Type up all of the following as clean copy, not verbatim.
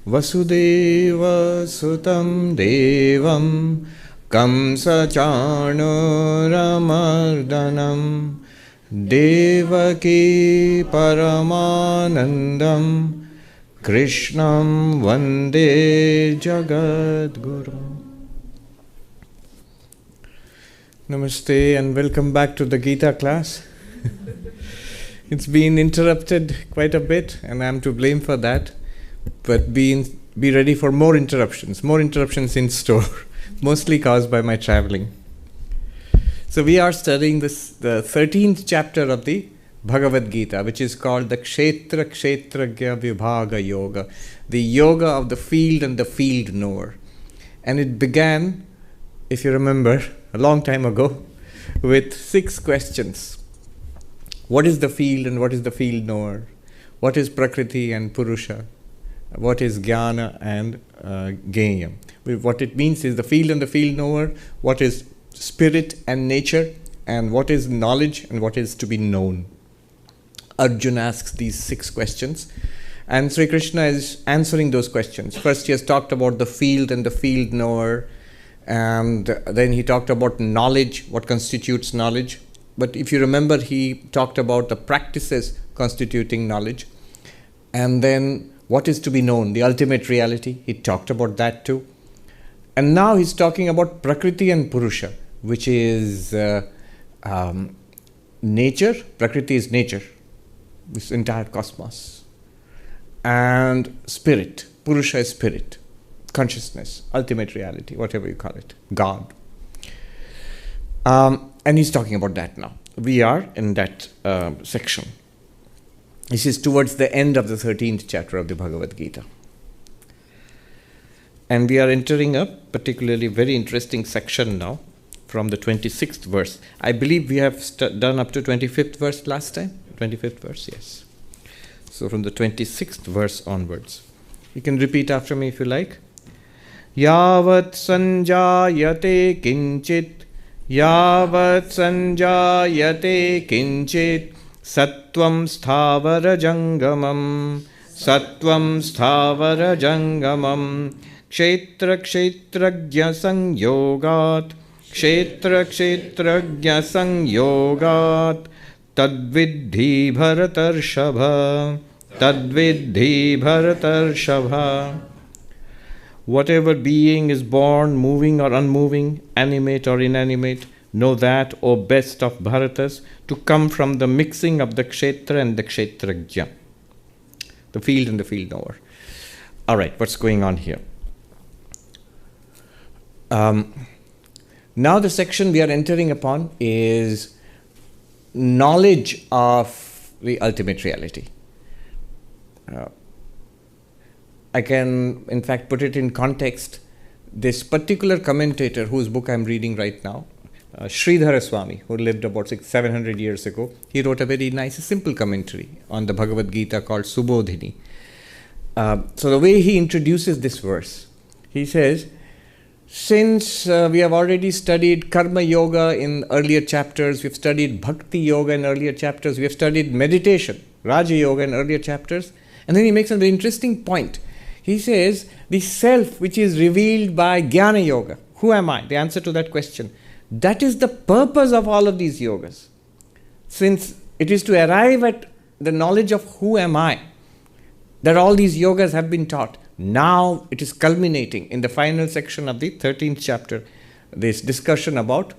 Vasudeva Sutam Devam Kamsa-chanūramardanam Devaki Paramanandam Krishnam Vande Jagadguru. Namaste and welcome back to the Gita class. It's been interrupted quite a bit and I'm to blame for that. But be ready for more interruptions in store, mostly caused by my traveling. So we are studying the 13th chapter of the Bhagavad Gita, which is called the kṣhetra-kṣhetrajña-vibhaga yoga, the yoga of the field and the field knower. And it began, if you remember, a long time ago, with 6 questions. What is the field and what is the field knower? What is Prakriti and Purusha? What is Jnana and Genya? What it means is the field and the field knower, what is spirit and nature, and what is knowledge and what is to be known. Arjuna asks these 6 questions, and Sri Krishna is answering those questions. First he has talked about the field and the field knower, and then he talked about knowledge, what constitutes knowledge. But if you remember, he talked about the practices constituting knowledge. And then what is to be known, the ultimate reality, he talked about that too. And now he's talking about Prakriti and Purusha, which is nature. Prakriti is nature, this entire cosmos. And spirit, Purusha is spirit, consciousness, ultimate reality, whatever you call it, God. And he's talking about that now. We are in that section. This is towards the end of the 13th chapter of the Bhagavad Gita. And we are entering a particularly very interesting section now from the 26th verse. I believe we have done up to 25th verse last time. 25th verse, yes. So from the 26th verse onwards. You can repeat after me if you like. Yāvat sañjāyate kiñchit, yāvat sañjāyate kiñchit, sattvaṁ sthāvara-jaṅgamam, sattvaṁ sthāvara-jaṅgamam, kṣhetra-kṣhetrajña-sanyogāt, kṣhetra-kṣhetrajña-sanyogāt, tad-viddhi bharatarṣhabha, tad-viddhi bharatarṣhabha. Whatever being is born, moving or unmoving, animate or inanimate, know that, O best of Bharatas, to come from the mixing of the Ksetra and the Ksetrajna, the field and the field knower. All right, what's going on here? Now the section we are entering upon is knowledge of the ultimate reality. I can, in fact, put it in context. This particular commentator, whose book I'm reading right now, Sridhara Swami, who lived about 700 years ago, he wrote a very nice, simple commentary on the Bhagavad Gita called Subodhini. So the way he introduces this verse, he says, since we have already studied Karma Yoga in earlier chapters, we've studied Bhakti Yoga in earlier chapters, we have studied meditation, Raja Yoga in earlier chapters, and then he makes a very interesting point. He says, the self which is revealed by Jnana Yoga, who am I? The answer to that question. That is the purpose of all of these yogas. Since it is to arrive at the knowledge of who am I, that all these yogas have been taught. Now it is culminating in the final section of the 13th chapter, this discussion about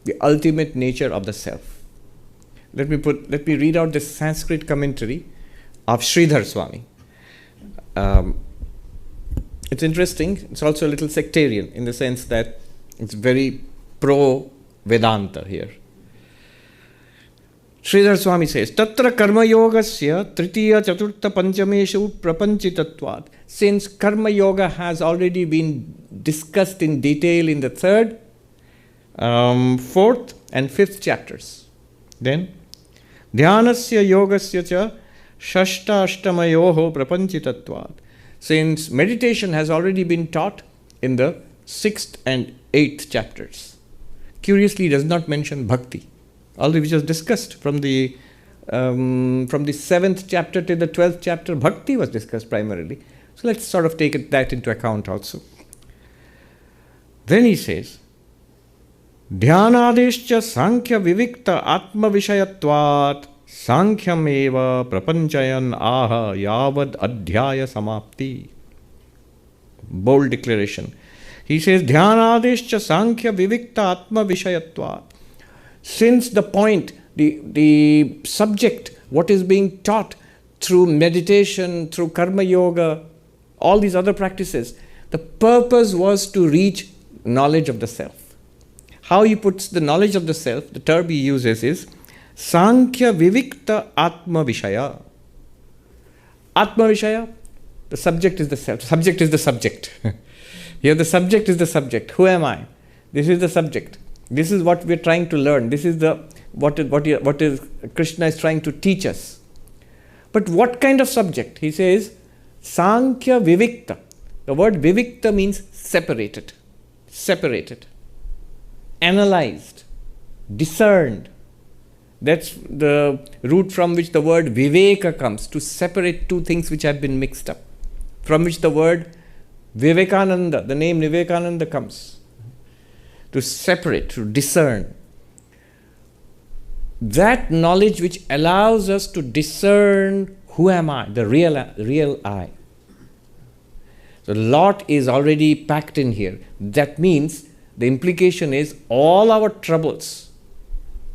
the ultimate nature of the self. Let me read out this Sanskrit commentary of Sridhar Swami. It's interesting. It's also a little sectarian in the sense that it's very pro-Vedanta here. Sridhar Swami says, Tatra karma yogasya tritiya chaturtha panchameshu prapanchitatvat. Since karma yoga has already been discussed in detail in the 3rd, 4th and 5th chapters. Then, dhyanasya yogasya cha shashta-ashtamayoho prapanchitatvat. Since meditation has already been taught in the 6th and 8th chapters. Curiously, he does not mention bhakti, although we just discussed from the from the 7th chapter to the 12th chapter, bhakti was discussed primarily. So let's sort of take that into account also. Then he says, Dhyanadescha Sankhya Vivikta Atma Vishayatvat Sankhyam eva prapanchayan aha yāvat adhyaya samapti. Bold declaration. He says, Dhyanadescha Sankhya Vivikta Atma Vishayatvat. Since the point, the subject, what is being taught through meditation, through karma yoga, all these other practices, the purpose was to reach knowledge of the self. How he puts the knowledge of the self, the term he uses is Sankhya Vivikta Atma Vishaya. Atma Vishaya, the subject is the self. Subject is the subject. Here the subject is the subject. Who am I? This is the subject. This is what we are trying to learn. This is what is Krishna is trying to teach us. But what kind of subject? He says Sankhya Vivikta. The word Vivikta means separated. Separated. Analyzed. Discerned. That's the root from which the word Viveka comes, to separate two things which have been mixed up. From which the word Vivekananda, the name Vivekananda comes. To separate, to discern. That knowledge which allows us to discern who am I, the real I. So a lot is already packed in here. That means the implication is all our troubles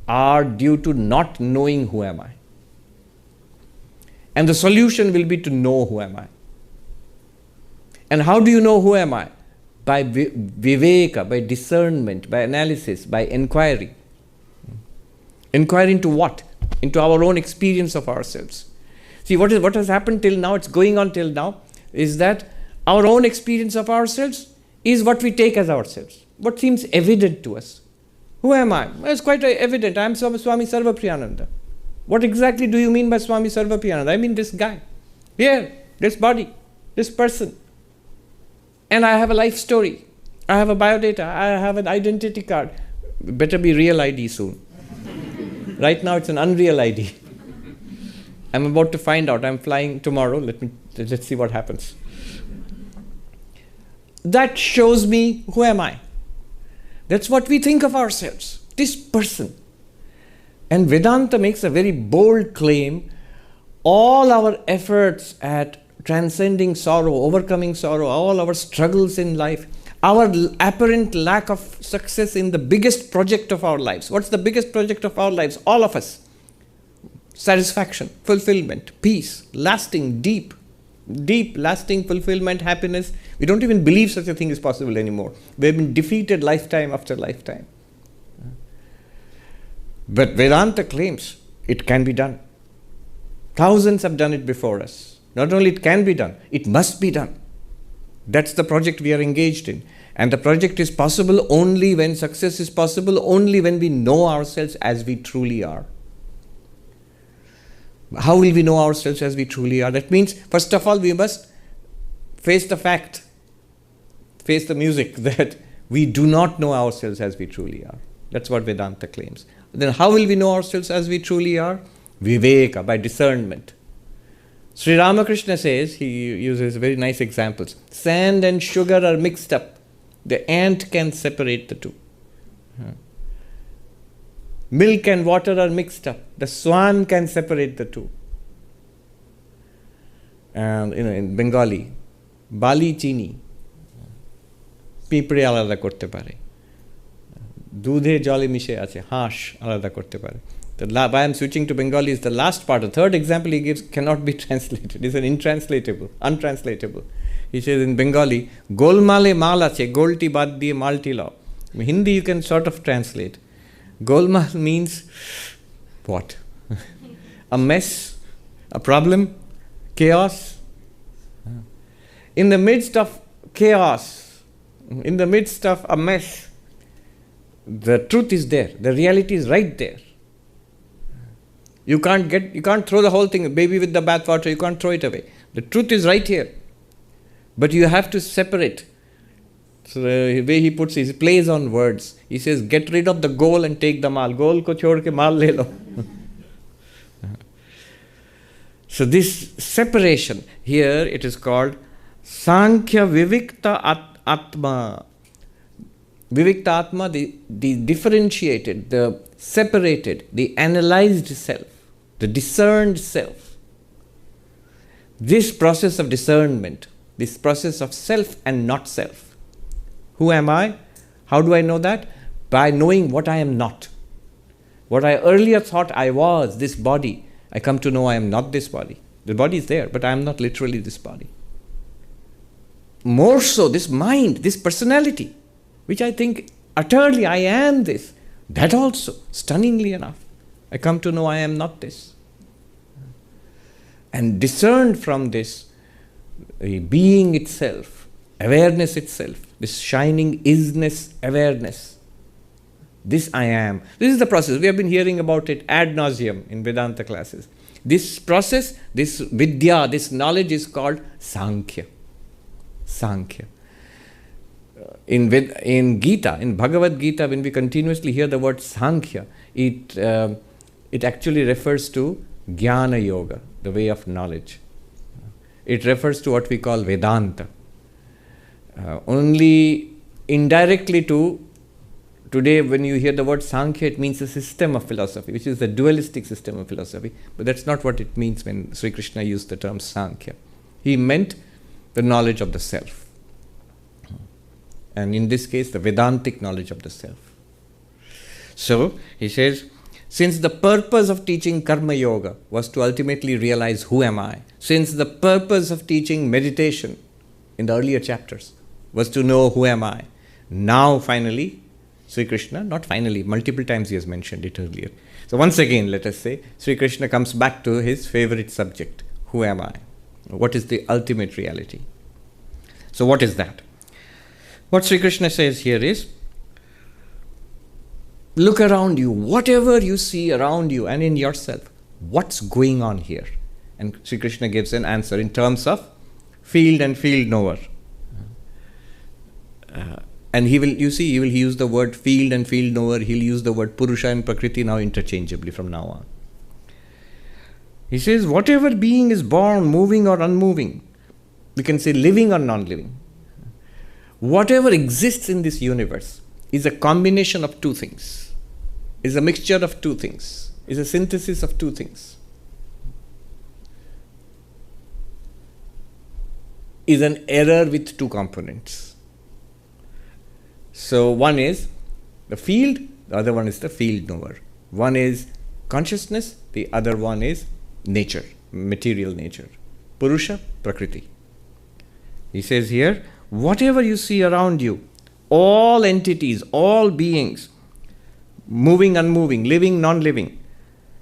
are due to not knowing who am I. And the solution will be to know who am I. And how do you know who am I? By viveka, by discernment, by analysis, by inquiry. Inquiry into what? Into our own experience of ourselves. See, what has happened till now, it's going on till now, is that our own experience of ourselves is what we take as ourselves. What seems evident to us. Who am I? Well, it's quite evident. I am Swami Sarvapriyananda. What exactly do you mean by Swami Sarvapriyananda? I mean this guy. Here, this body, this person. And I have a life story. I have a biodata. I have an identity card. Better be real ID soon. Right now it's an unreal ID. I'm about to find out. I'm flying tomorrow. Let's see what happens. That shows me who am I. That's what we think of ourselves. This person. And Vedanta makes a very bold claim. All our efforts at transcending sorrow, overcoming sorrow, all our struggles in life, our apparent lack of success in the biggest project of our lives. What's the biggest project of our lives? All of us. Satisfaction, fulfillment, peace, lasting, deep, lasting fulfillment, happiness. We don't even believe such a thing is possible anymore. We have been defeated lifetime after lifetime. But Vedanta claims it can be done. Thousands have done it before us. Not only it can be done, it must be done. That's the project we are engaged in. And the project is possible only when success is possible, only when we know ourselves as we truly are. How will we know ourselves as we truly are? That means, first of all, we must face the fact, face the music that we do not know ourselves as we truly are. That's what Vedanta claims. Then how will we know ourselves as we truly are? Viveka, by discernment. Sri Ramakrishna says, he uses very nice examples. Sand and sugar are mixed up. The ant can separate the two. Milk and water are mixed up. The swan can separate the two. And in Bengali, Bali chini, পিঁপড়ে আলাদা করতে পারে, দুধে জলে মিশে আছে হাঁস আলাদা করতে পারে. Why I am switching to Bengali is the last part. The third example he gives cannot be translated. It's an untranslatable. He says in Bengali, golmale mal ache, golti bad diye malti lao. In Hindi you can sort of translate. Golmal means what? A mess, a problem, chaos. In the midst of chaos, in the midst of a mess, the truth is there. The reality is right there. You can't throw the whole thing, baby with the bathwater, you can't throw it away. The truth is right here. But you have to separate. So the way he puts it, he plays on words. He says, get rid of the gol and take the mal. Gol ko chhod ke mal le lo. So this separation, here it is called Sankhya Vivikta Atma. Vivikta Atma, the differentiated, the separated, the analyzed self, the discerned self. This process of discernment, this process of self and not self. Who am I? How do I know that? By knowing what I am not. What I earlier thought I was, this body, I come to know I am not this body. The body is there, but I am not literally this body. More so, this mind, this personality, which I think utterly I am this, that also, stunningly enough, I come to know I am not this. And discerned from this, being itself, awareness itself, this shining isness awareness. This I am. This is the process. We have been hearing about it ad nauseum in Vedanta classes. This process, this vidya, this knowledge is called Sankhya. Sankhya. In Gita, in Bhagavad Gita, when we continuously hear the word Sankhya, it actually refers to Jnana Yoga, the way of knowledge. It refers to what we call Vedanta. Only indirectly to today, when you hear the word Sankhya, it means a system of philosophy, which is the dualistic system of philosophy. But that's not what it means when Sri Krishna used the term Sankhya. He meant the knowledge of the self. And in this case, the Vedantic knowledge of the self. So, he says, since the purpose of teaching Karma Yoga was to ultimately realize who am I, since the purpose of teaching meditation in the earlier chapters was to know who am I, now finally, Sri Krishna, not finally, multiple times he has mentioned it earlier. So once again, let us say, Sri Krishna comes back to his favorite subject, who am I? What is the ultimate reality? So what is that? What Sri Krishna says here is, look around you, whatever you see around you and in yourself, what's going on here? And Sri Krishna gives an answer in terms of field and field knower. And he will use the word field and field knower, he'll use the word Purusha and Prakriti now interchangeably from now on. He says, whatever being is born, moving or unmoving, we can say living or non-living, whatever exists in this universe is a combination of two things, is a mixture of two things, is a synthesis of two things, is an error with two components. So one is the field, the other one is the field knower. One is consciousness, the other one is nature, material nature. Purusha, Prakriti. He says here, whatever you see around you, all entities, all beings, moving, unmoving, living, non-living,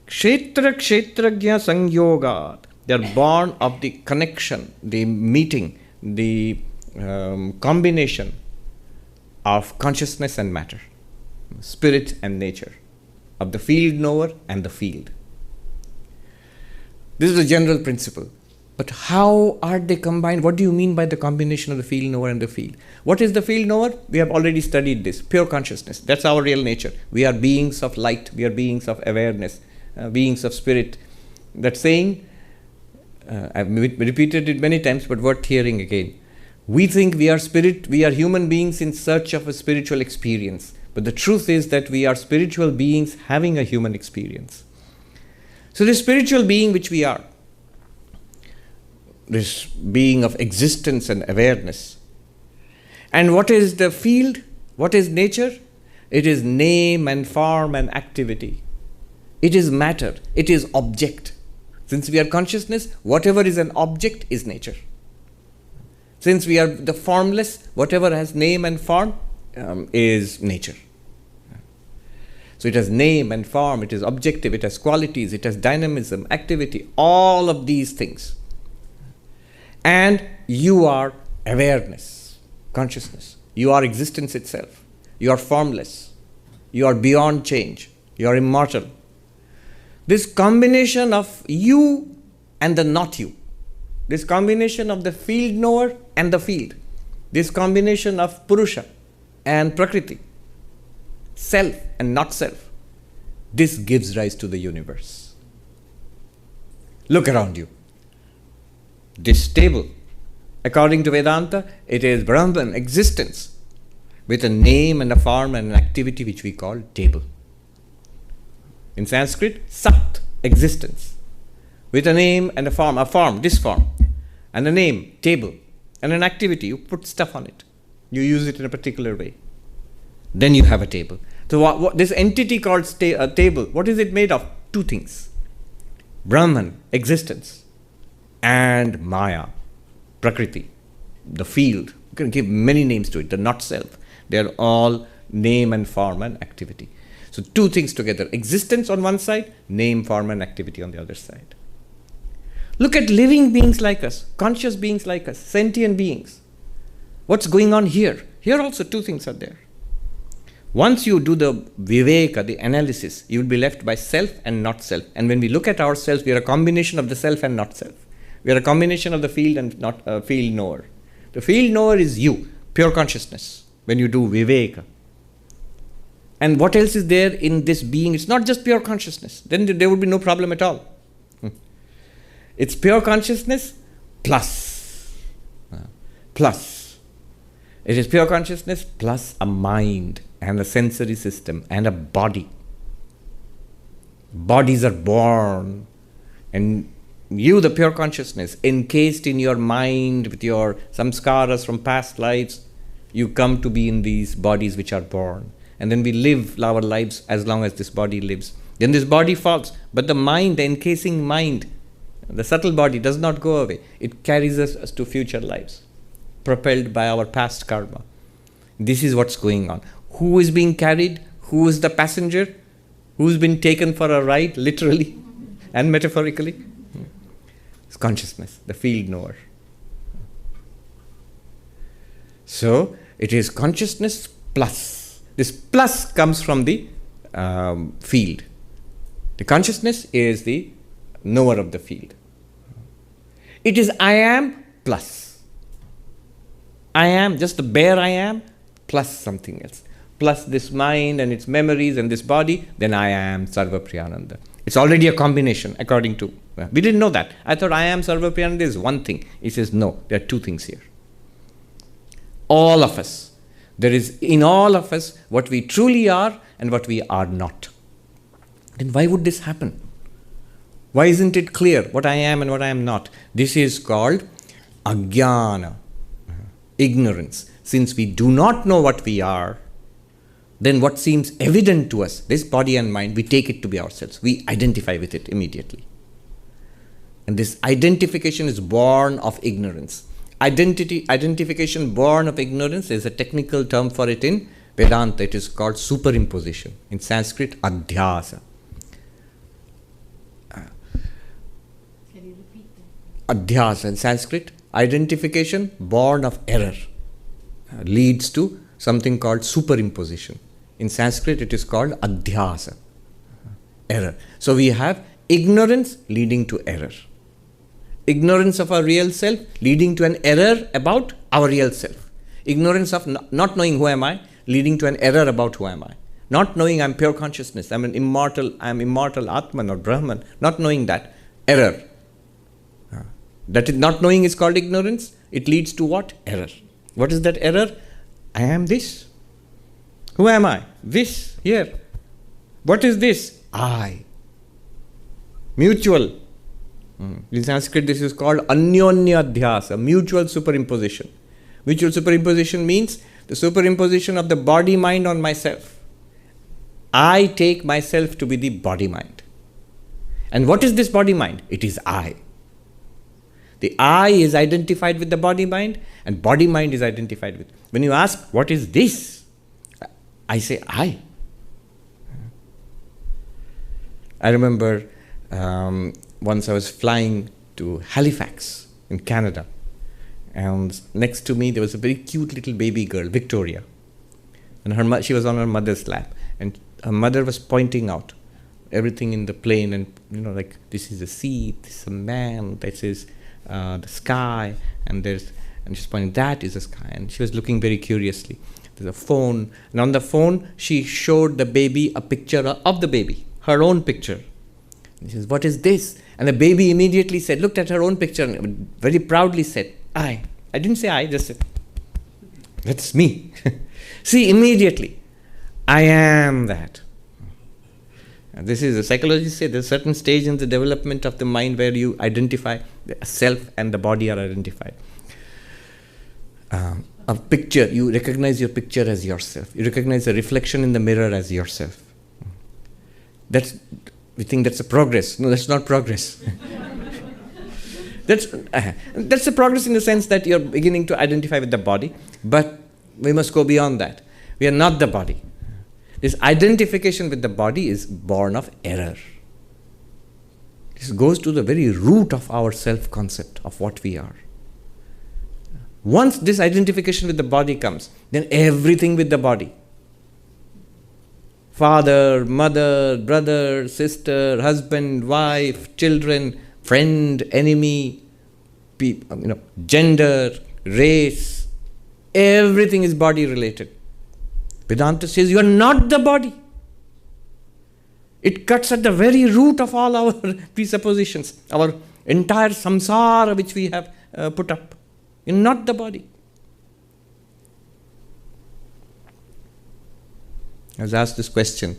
kṣhetra-kṣhetrajña-sanyogāt, they are born of the connection, the meeting, the combination of consciousness and matter, spirit and nature, of the field knower and the field. This is a general principle. But how are they combined? What do you mean by the combination of the field knower and the field? What is the field knower? We have already studied this. Pure consciousness. That's our real nature. We are beings of light. We are beings of awareness. Beings of spirit. That saying, I've repeated it many times, but worth hearing again. We think we are spirit, we are human beings in search of a spiritual experience. But the truth is that we are spiritual beings having a human experience. So this spiritual being which we are, this being of existence and awareness. And what is the field? What is nature? It is name and form and activity. It is matter. It is object. Since we are consciousness, whatever is an object is nature. Since we are the formless, whatever has name and form is nature. So it has name and form, it is objective, it has qualities, it has dynamism, activity, all of these things. And you are awareness, consciousness. You are existence itself. You are formless. You are beyond change. You are immortal. This combination of you and the not you, this combination of the field knower and the field, this combination of Purusha and Prakriti, self and not self, this gives rise to the universe. Look around you. This table, According to Vedanta, it is Brahman, existence, with a name and a form and an activity which we call table. In Sanskrit, Sat, existence, with a name and a form, this form, and a name, table, and an activity, you put stuff on it. You use it in a particular way. Then you have a table. So this entity called table, what is it made of? Two things. Brahman, existence, and Maya, Prakriti, the field. You can give many names to it, the not self. They are all name and form and activity. So two things together, existence on one side, name, form and activity on the other side. Look at living beings like us, conscious beings like us, sentient beings. What's going on here? Here also two things are there. Once you do the viveka, the analysis, you will be left by self and not self. And when we look at ourselves, we are a combination of the self and not self. We are a combination of the field and not field knower. The field knower is you, pure consciousness, when you do viveka. And what else is there in this being? It's not just pure consciousness. Then there would be no problem at all. It's pure consciousness plus. Plus. It is pure consciousness plus a mind and a sensory system and a body. Bodies are born, and you, the pure consciousness, encased in your mind with your samskaras from past lives, you come to be in these bodies which are born. And then we live our lives as long as this body lives. Then this body falls, but the mind, the encasing mind, the subtle body does not go away. It carries us to future lives, propelled by our past karma. This is what's going on. Who is being carried? Who is the passenger? Who's been taken for a ride, literally and metaphorically? It's consciousness, the field knower. So, it is consciousness plus. This plus comes from the field. The consciousness is the knower of the field. It is I am plus. I am, just the bare I am, plus something else. Plus this mind and its memories and this body, then I am Sarvapriyananda. It's already a combination according to... we didn't know that. I thought I am Sarvapriyananda is one thing. He says no, there are two things here. All of us. There is in all of us what we truly are and what we are not. Then why would this happen? Why isn't it clear what I am and what I am not? This is called ajnana, ignorance. Since we do not know what we are, then what seems evident to us, this body and mind, we take it to be ourselves. We identify with it immediately. And this identification is born of ignorance. Identification born of ignorance is a technical term for it in Vedanta. It is called superimposition. In Sanskrit, adhyasa. Can you repeat that? Adhyasa in Sanskrit, identification born of error leads to something called superimposition. In Sanskrit, it is called adhyasa, error. So we have ignorance leading to error. Ignorance of our real self leading to an error about our real self. Ignorance of not knowing who am I leading to an error about who am I. Not knowing I'm pure consciousness, I'm immortal Atman or Brahman. Not knowing that, error. That is, not knowing is called ignorance. It leads to what? Error. What is that error? I am this. Who am I? This, here. What is this? I. Mutual. In Sanskrit, this is called anyonyadhyasa, mutual superimposition. Mutual superimposition means the superimposition of the body-mind on myself. I take myself to be the body-mind. And what is this body-mind? It is I. The I is identified with the body-mind, and body-mind is identified with. When you ask, what is this? I say, I. I remember once I was flying to Halifax in Canada, and next to me there was a very cute little baby girl, Victoria, and she was on her mother's lap, and her mother was pointing out everything in the plane, and like, this is a sea, this is a man, this is the sky, and she's pointing, that is the sky, and she was looking very curiously. There's a phone, and on the phone she showed the baby a picture of the baby, her own picture. And she says, what is this? And the baby immediately said, looked at her own picture and very proudly said, I. I didn't say I, just said, that's me. See, immediately, I am that. And this is, the psychologists say there's a certain stage in the development of the mind where you identify the self and the body are identified. A picture, you recognize your picture as yourself. You recognize the reflection in the mirror as yourself. We think that's a progress. No, that's not progress. That's a progress in the sense that you're beginning to identify with the body, but we must go beyond that. We are not the body. This identification with the body is born of error. This goes to the very root of our self-concept, of what we are. Once this identification with the body comes, then everything with the body, father, mother, brother, sister, husband, wife, children, friend, enemy, gender, race, everything is body related. Vedanta says you are not the body. It cuts at the very root of all our presuppositions, our entire samsara which we have put up. You're not the body. I was asked this question,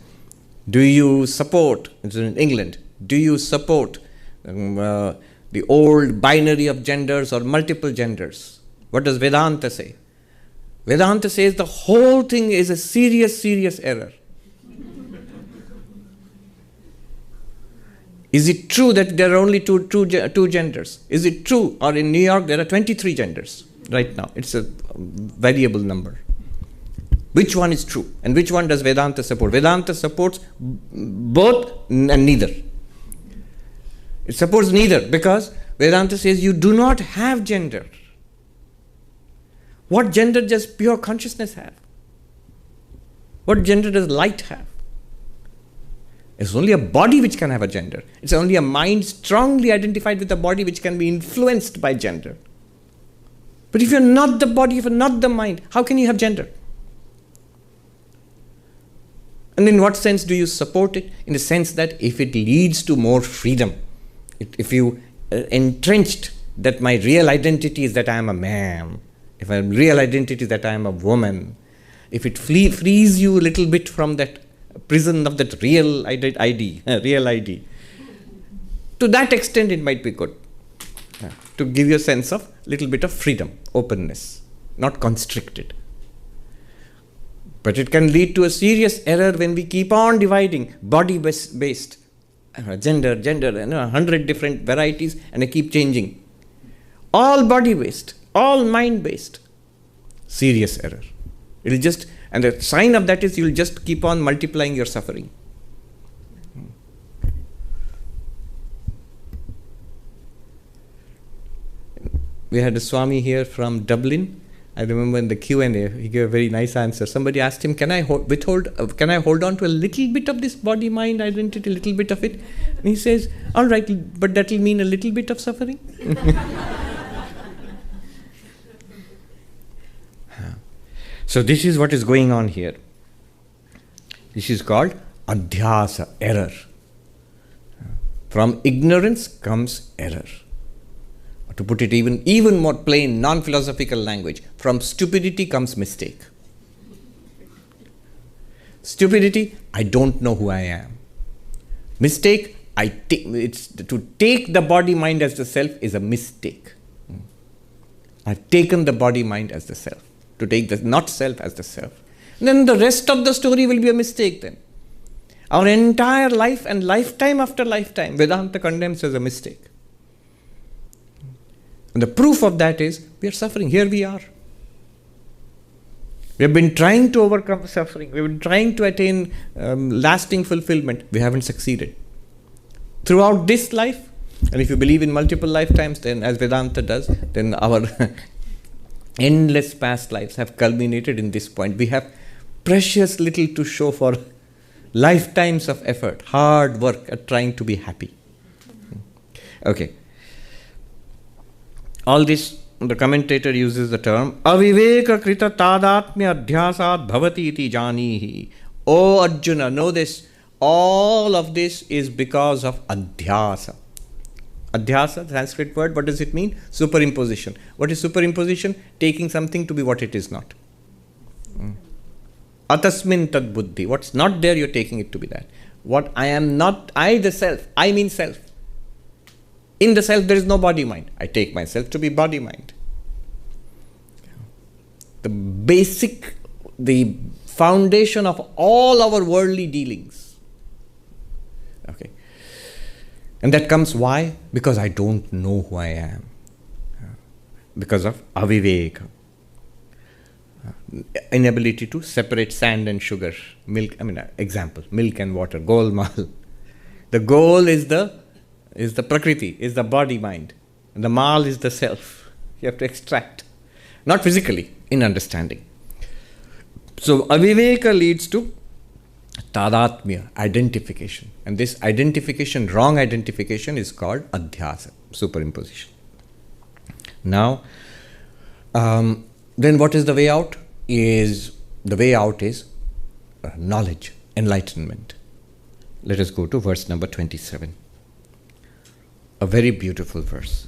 do you support, it's in England, do you support the old binary of genders or multiple genders? What does Vedanta say? Vedanta says the whole thing is a serious, serious error. Is it true that there are only two genders? Is it true? Or in New York there are 23 genders right now. It's a variable number. Which one is true? And which one does Vedanta support? Vedanta supports both and neither. It supports neither because Vedanta says you do not have gender. What gender does pure consciousness have? What gender does light have? It's only a body which can have a gender. It's only a mind strongly identified with a body which can be influenced by gender. But if you're not the body, if you're not the mind, how can you have gender? And in what sense do you support it? In the sense that if it leads to more freedom, if you entrenched that my real identity is that I am a man, if my real identity is that I am a woman, if it frees you a little bit from that prison of that real ID, to that extent it might be good. To give you a sense of little bit of freedom, openness, not constricted. But it can lead to a serious error when we keep on dividing body-based, gender, 100 different varieties, and I keep changing. All body-based, all mind-based. Serious error. It'll just, and the sign of that is you'll just keep on multiplying your suffering. We had a Swami here from Dublin. I remember in the Q&A, he gave a very nice answer. Somebody asked him, can I hold on to a little bit of this body-mind identity, a little bit of it? And he says, all right, but that will mean a little bit of suffering. So this is what is going on here. This is called adhyasa, error. From ignorance comes error. To put it even more plain, non-philosophical language, from stupidity comes mistake. Stupidity, I don't know who I am. Mistake, to take the body-mind as the self is a mistake. I've taken the body-mind as the self. To take the not self as the self. And then the rest of the story will be a mistake then. Our entire life and lifetime after lifetime, Vedanta condemns as a mistake. And the proof of that is, we are suffering. Here we are. We have been trying to overcome suffering. We have been trying to attain lasting fulfillment. We haven't succeeded. Throughout this life, and if you believe in multiple lifetimes, then as Vedanta does, then our endless past lives have culminated in this point. We have precious little to show for lifetimes of effort, hard work at trying to be happy. Okay. All this, the commentator uses the term aviveka krita tadatmya adhyasat bhavati iti janihi. O Arjuna, know this, all of this is because of adhyasa. Adhyasa, Sanskrit word, what does it mean? Superimposition. What is superimposition? Taking something to be what it is not. Atasmin tad buddhi. What's not there, you're taking it to be that. What I am not, I the self. I mean self. In the self, there is no body-mind. I take myself to be body-mind. The basic, the foundation of all our worldly dealings. Okay. And that comes why? Because I don't know who I am. Because of aviveka. Inability to separate sand and sugar. Milk, example, milk and water, golmal. The goal is the prakriti, is the body mind. And the mal is the self. You have to extract. Not physically, in understanding. So aviveka leads to tadatmya, identification. And this identification, wrong identification, is called adhyasa, superimposition. Now, then what is the way out? The way out is knowledge, enlightenment. Let us go to verse number 27. A very beautiful verse.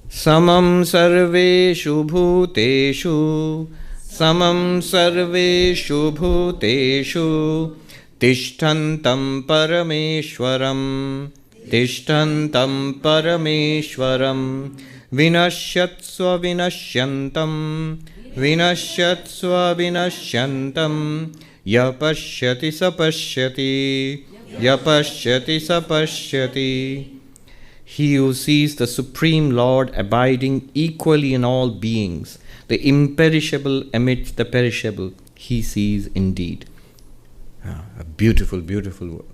Samam sarveṣhu bhūteṣhu, samam sarveṣhu bhūteṣu, tiṣhṭhantaṁ parameśhvaram, tiṣhṭhantaṁ parameśhvaram, vinaśhyatsv vinaśhyantaṁ, vinaśhyatsv vinaśhyantaṁ, yapaśhyati sapaśhyati, yapaśhyati sapaśhyati. He who sees the Supreme Lord abiding equally in all beings, the imperishable amidst the perishable, he sees indeed. A beautiful, beautiful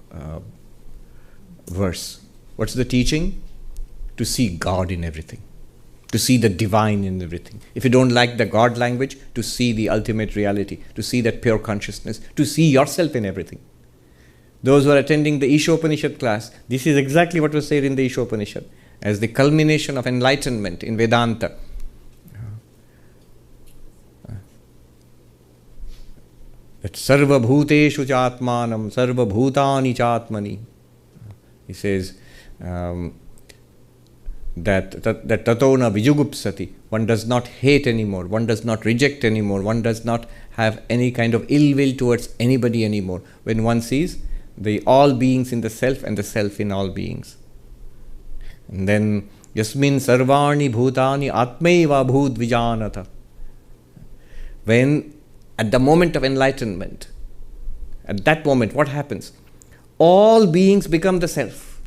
verse. What's the teaching? To see God in everything. To see the divine in everything. If you don't like the God language, to see the ultimate reality. To see that pure consciousness. To see yourself in everything. Those who are attending the Ishopanishad class, this is exactly what was said in the Ishopanishad as the culmination of enlightenment in Vedanta. That sarva bhūteṣhu chātmānam, sarva bhūtāni chātmani. He says that tatona vijugupsati. One does not hate anymore. One does not reject anymore. One does not have any kind of ill will towards anybody anymore. When one sees the all beings in the self and the self in all beings. And then yasmin sarvani bhutani atmaiva bhūt vijanata. When at the moment of enlightenment, at that moment, what happens? All beings become the self.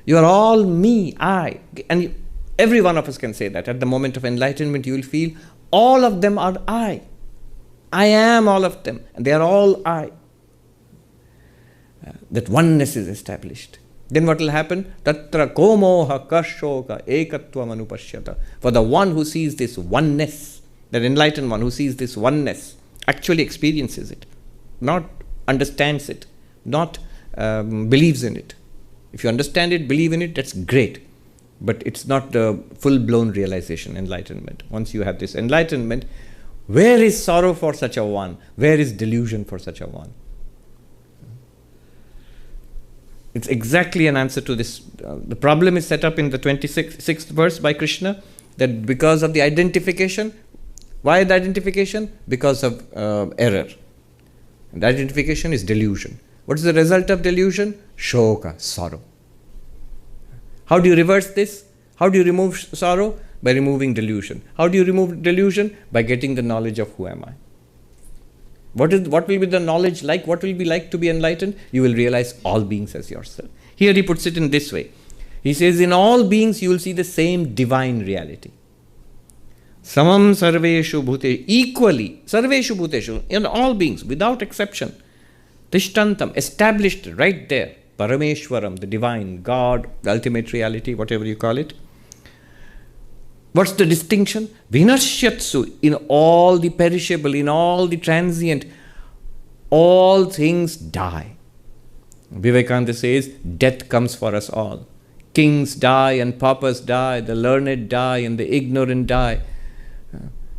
You are all me, I. And every one of us can say that. At the moment of enlightenment, you will feel all of them are I. I am all of them. And they are all I. That oneness is established. Then what will happen? Tatra komoha kashoka ekatvam anupashyata. For the one who sees this oneness, that enlightened one who sees this oneness, actually experiences it, not understands it, not believes in it. If you understand it, believe in it, that's great. But it's not the full-blown realization, enlightenment. Once you have this enlightenment, where is sorrow for such a one? Where is delusion for such a one? It's exactly an answer to this. The problem is set up in the 26th verse by Krishna, that because of the identification. Why the identification? Because of error. And identification is delusion. What is the result of delusion? Shoka, sorrow. How do you reverse this? How do you remove sorrow? By removing delusion. How do you remove delusion? By getting the knowledge of who am I. What will be the knowledge like? What will be like to be enlightened? You will realize all beings as yourself. Here he puts it in this way. He says, in all beings you will see the same divine reality. Samam sarveṣhu bhūteṣhu, equally, sarveṣhu bhūteṣhu, in all beings, without exception. Tiṣhṭhantaṁ, established right there. Parameśhvaram, the divine, God, the ultimate reality, whatever you call it. What's the distinction? Vinaśhyatsv, in all the perishable, in all the transient, all things die. Vivekananda says, death comes for us all. Kings die and paupers die, the learned die and the ignorant die.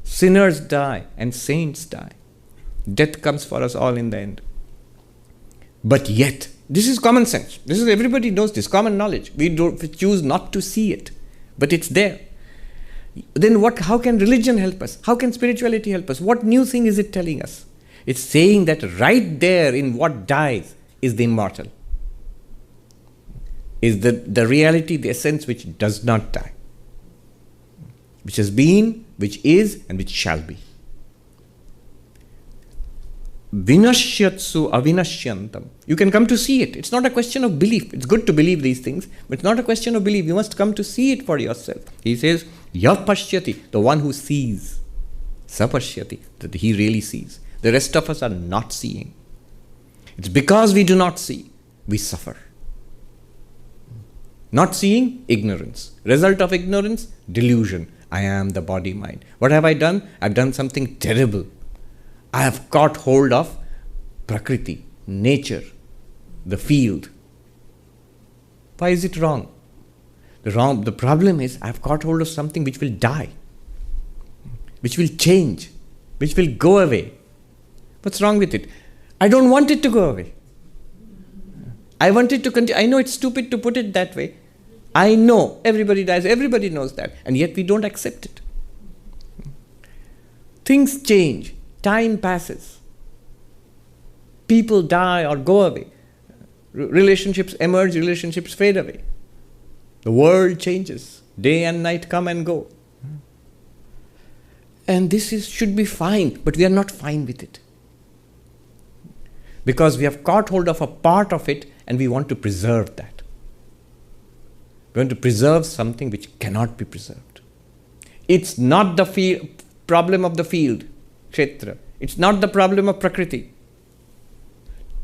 Sinners die and saints die. Death comes for us all in the end. But yet, This is common sense. This is, everybody knows this, common knowledge. We choose not to see it, but it's there. Then how can religion help us? How can spirituality help us? What new thing is it telling us? It's saying that right there in what dies is the immortal. Is the reality, the essence which does not die. Which has been, which is, and which shall be. Vinaśhyatsv avinaśhyantaṁ. You can come to see it. It's not a question of belief. It's good to believe these things, but it's not a question of belief. You must come to see it for yourself. He says, paśhyati, the one who sees. Paśhyati, that he really sees. The rest of us are not seeing. It's because we do not see, we suffer. Not seeing, ignorance. Result of ignorance, delusion. I am the body-mind. What have I done? I've done something terrible. I have caught hold of prakriti, nature, the field. Why is it wrong? The problem is I've caught hold of something which will die, which will change, which will go away. What's wrong with it? I don't want it to go away. I want it to continue. I know it's stupid to put it that way. I know everybody dies, everybody knows that, and yet we don't accept it. Things change, time passes. People die or go away. Relationships emerge, relationships fade away. The world changes. Day and night come and go. And this should be fine, but we are not fine with it. Because we have caught hold of a part of it and we want to preserve that. We want to preserve something which cannot be preserved. It's not the problem of the field, kṣhetra. It's not the problem of prakriti.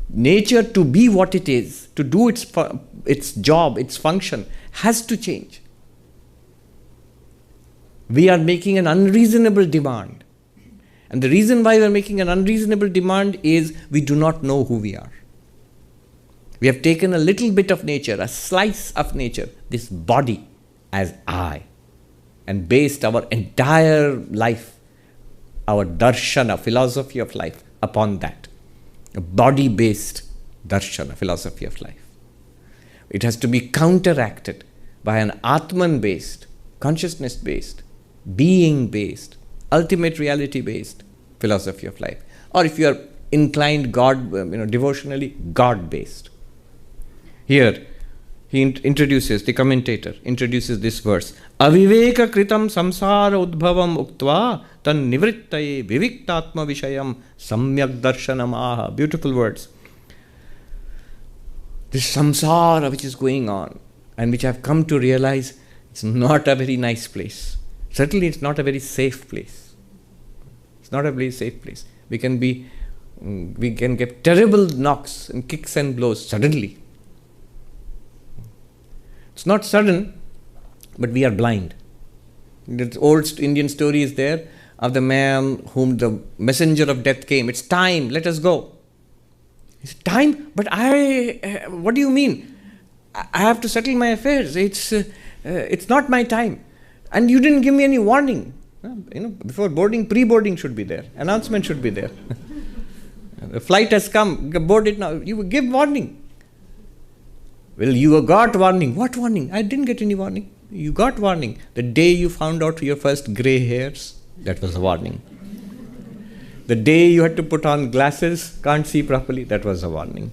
Nature, to be what it is, to do its job, its function, has to change. We are making an unreasonable demand. And the reason why we are making an unreasonable demand is we do not know who we are. We have taken a little bit of nature, a slice of nature, this body, as I, and based our entire life, our darshana, philosophy of life, upon that. A body-based darshana, philosophy of life. It has to be counteracted by an Atman-based, consciousness-based, being-based, ultimate reality-based philosophy of life. Or if you are inclined devotionally, God-based. Here, the commentator introduces this verse. Aviveka kritam samsara udbhavam uktva tan nivrittaye viviktatma vishayam samyak darshanam aha. Beautiful words. This samsara which is going on and which I have come to realize it's not a very nice place. Certainly it's not a very safe place. It's not a very safe place. We can get terrible knocks and kicks and blows suddenly. It's not sudden, but we are blind. The old Indian story is there of the man whom the messenger of death came. It's time, let us go. He said, time? But what do you mean? I have to settle my affairs. It's not my time. And you didn't give me any warning. Before boarding, pre-boarding should be there. Announcement should be there. The flight has come, board it now. You give warning. Well, you got warning. What warning? I didn't get any warning. You got warning. The day you found out your first grey hairs, that was a warning. The day you had to put on glasses, can't see properly, that was a warning.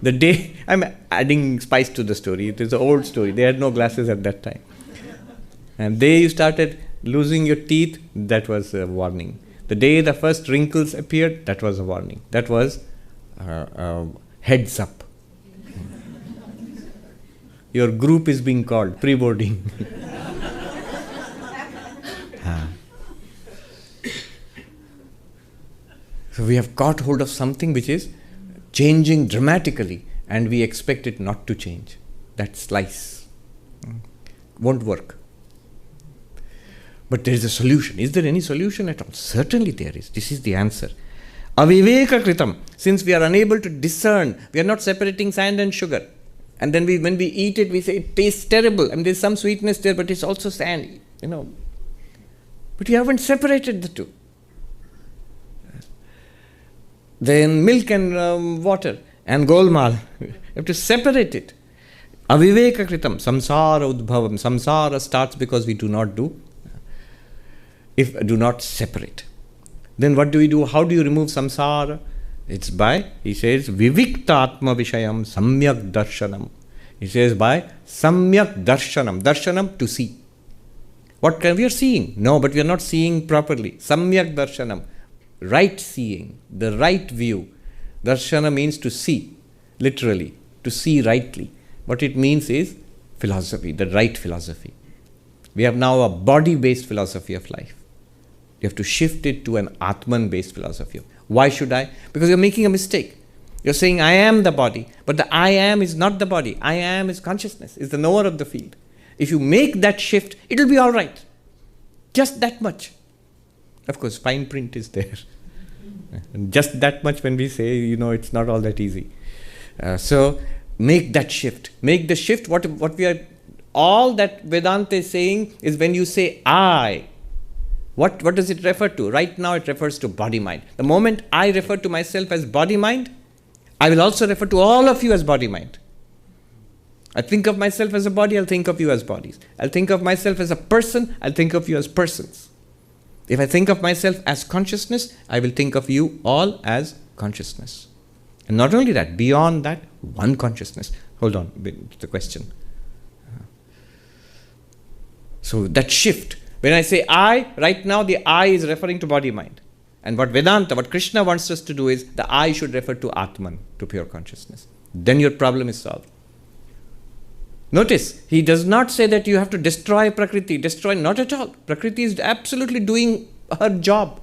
The day, I'm adding spice to the story. It is an old story. They had no glasses at that time. And the day you started losing your teeth, that was a warning. The day the first wrinkles appeared, that was a warning. That was heads up. Your group is being called, pre-boarding. So we have caught hold of something which is changing dramatically and we expect it not to change. That slice won't work. But there is a solution. Is there any solution at all? Certainly there is. This is the answer. Aviveka kritam. Since we are unable to discern, we are not separating sand and sugar. And then when we eat it, we say it tastes terrible. And there's some sweetness there, but it's also sand, But you haven't separated the two. Then milk and water and golmal. You have to separate it. Aviveka kritam samsara udbhavam. Samsara starts because we do not separate. Then what do we do? How do you remove samsara? It's by, he says, vivikta atma vishayam samyak darshanam. He says by samyak darshanam. Darshanam, to see. What we are seeing? No, but we are not seeing properly. Samyak darshanam. Right seeing, the right view. Darshana means to see, literally, to see rightly. What it means is philosophy, the right philosophy. We have now a body-based philosophy of life. You have to shift it to an Atman-based philosophy. Why should I? Because you're making a mistake. You're saying, I am the body, but the I am is not the body. I am is consciousness, is the knower of the field. If you make that shift, it will be all right. Just that much. Of course, fine print is there. And just that much when we say, it's not all that easy. So, make that shift. Make the shift. What we are, all that Vedanta is saying is when you say I, what does it refer to? Right now it refers to body-mind. The moment I refer to myself as body-mind, I will also refer to all of you as body-mind. I think of myself as a body, I'll think of you as bodies. I'll think of myself as a person, I'll think of you as persons. If I think of myself as consciousness, I will think of you all as consciousness. And not only that, beyond that, one consciousness. Hold on, the question. So that shift. When I say I, right now the I is referring to body-mind. And what Vedanta, what Krishna wants us to do is, the I should refer to Atman, to pure consciousness. Then your problem is solved. Notice, he does not say that you have to destroy Prakriti. Destroy, not at all. Prakriti is absolutely doing her job.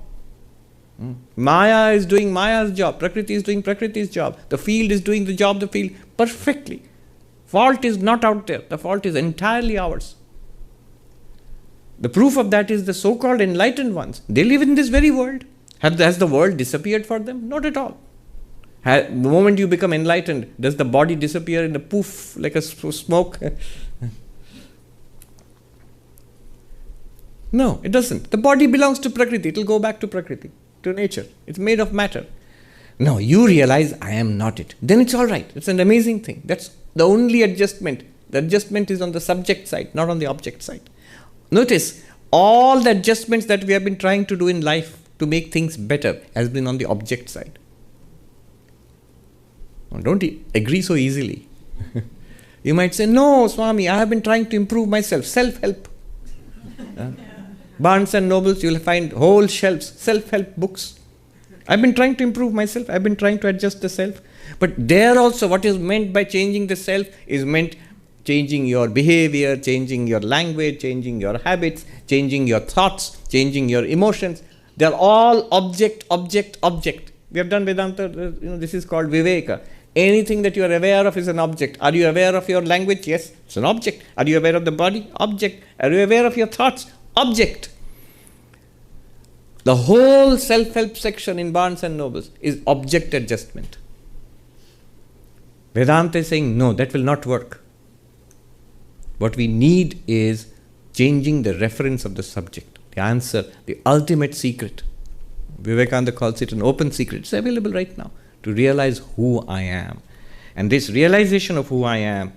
Maya is doing Maya's job. Prakriti is doing Prakriti's job. The field is doing the job of the field perfectly. Fault is not out there. The fault is entirely ours. The proof of that is the so-called enlightened ones. They live in this very world. Has the world disappeared for them? Not at all. The moment you become enlightened, does the body disappear in a poof like a smoke? No, it doesn't. The body belongs to Prakriti. It will go back to Prakriti, to nature. It's made of matter. No, you realize I am not it. Then it's all right. It's an amazing thing. That's the only adjustment. The adjustment is on the subject side, not on the object side. Notice, all the adjustments that we have been trying to do in life to make things better has been on the object side. Don't agree so easily. You might say, no, Swami, I have been trying to improve myself. Self-help. Barnes and Nobles, you will find whole shelves, self-help books. I've been trying to improve myself. I've been trying to adjust the self. But there also, what is meant by changing the self is meant changing your behavior, changing your language, changing your habits, changing your thoughts, changing your emotions. They are all object, object, object. We have done Vedanta, this is called Viveka. Anything that you are aware of is an object. Are you aware of your language? Yes, it's an object. Are you aware of the body? Object. Are you aware of your thoughts? Object. The whole self-help section in Barnes and Nobles is object adjustment. Vedanta is saying, no, that will not work. What we need is changing the reference of the subject, the answer, the ultimate secret. Vivekananda calls it an open secret. It's available right now to realize who I am. And this realization of who I am,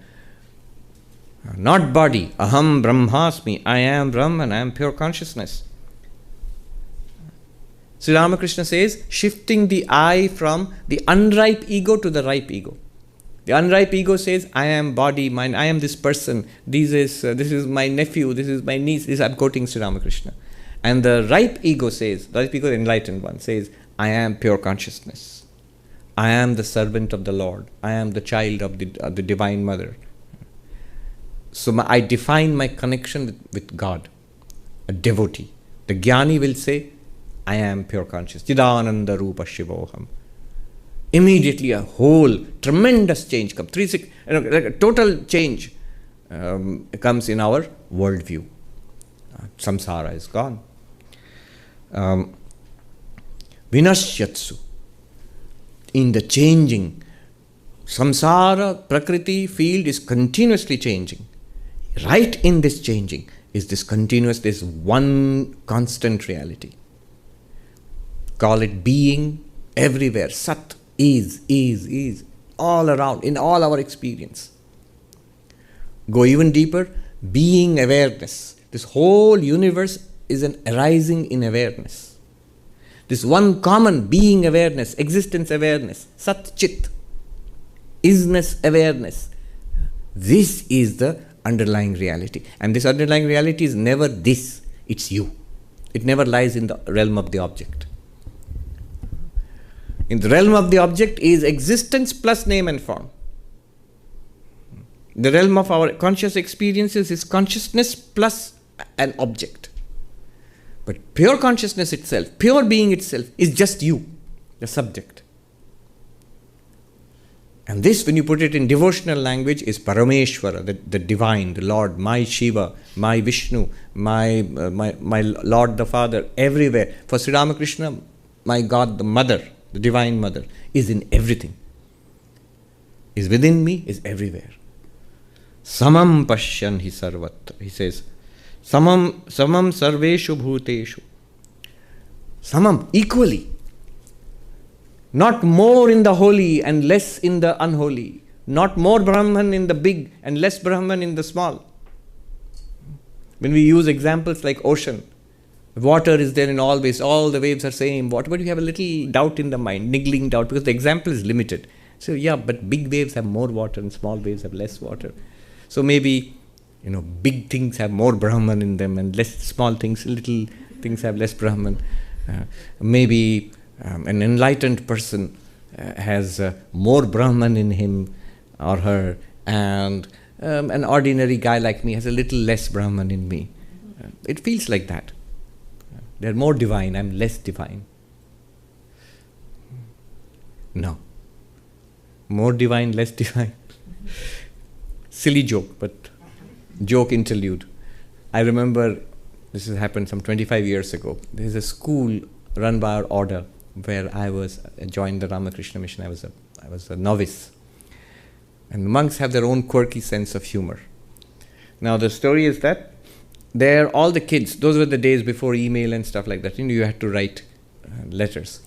not body, aham brahmasmi, I am Brahman, I am pure consciousness. Sri Ramakrishna says, shifting the I from the unripe ego to the ripe ego. The unripe ego says, I am body, mind, I am this person, this is my nephew, this is my niece, I'm quoting Sri Ramakrishna. And the ripe ego says, the ripe ego, the enlightened one, says, I am pure consciousness. I am the servant of the Lord. I am the child of the Divine Mother. So I define my connection with God, a devotee. The Jnani will say, I am pure consciousness. Chidananda Rupa Shivoham. Immediately a whole tremendous change comes. Like a total change comes in our worldview. Samsara is gone. Vinaśhyatsv. In the changing, samsara, prakriti field is continuously changing. Right in this changing is this continuous, this one constant reality. Call it being everywhere. Sat is. all around, in all our experience. Go even deeper, being awareness. This whole universe is an arising in awareness. This one common being awareness, existence awareness, Sat-Chit, isness awareness. This is the underlying reality. And this underlying reality is never this, it's you. It never lies in the realm of the object. In the realm of the object is existence plus name and form. The realm of our conscious experiences is consciousness plus an object. But pure consciousness itself, pure being itself, is just you, the subject. And this, when you put it in devotional language, is parameshvara, the divine, the Lord, my Shiva, my Vishnu, my Lord the Father, everywhere. For Sri Ramakrishna, my God, the Mother, the Divine Mother, is in everything. Is within me, is everywhere. Samaṁ paśhyati sarvatra. He says, Samaṁ sarveṣhu bhūteṣhu. Samam, equally. Not more in the holy and less in the unholy. Not more Brahman in the big and less Brahman in the small. When we use examples like ocean, water is there in all waves, all the waves are same water, but you have a little doubt in the mind, niggling doubt, because the example is limited. So yeah, but big waves have more water and small waves have less water. So maybe, big things have more Brahman in them and less small things, little things have less Brahman. Maybe an enlightened person has more Brahman in him or her, and an ordinary guy like me has a little less Brahman in me. It feels like that. They're more divine, I'm less divine. No. More divine, less divine. Silly joke, but joke interlude. I remember, this has happened some 25 years ago. There's a school run by our order where I joined the Ramakrishna mission. I was a novice. And the monks have their own quirky sense of humor. Now the story is that all the kids, those were the days before email and stuff like that, you had to write letters.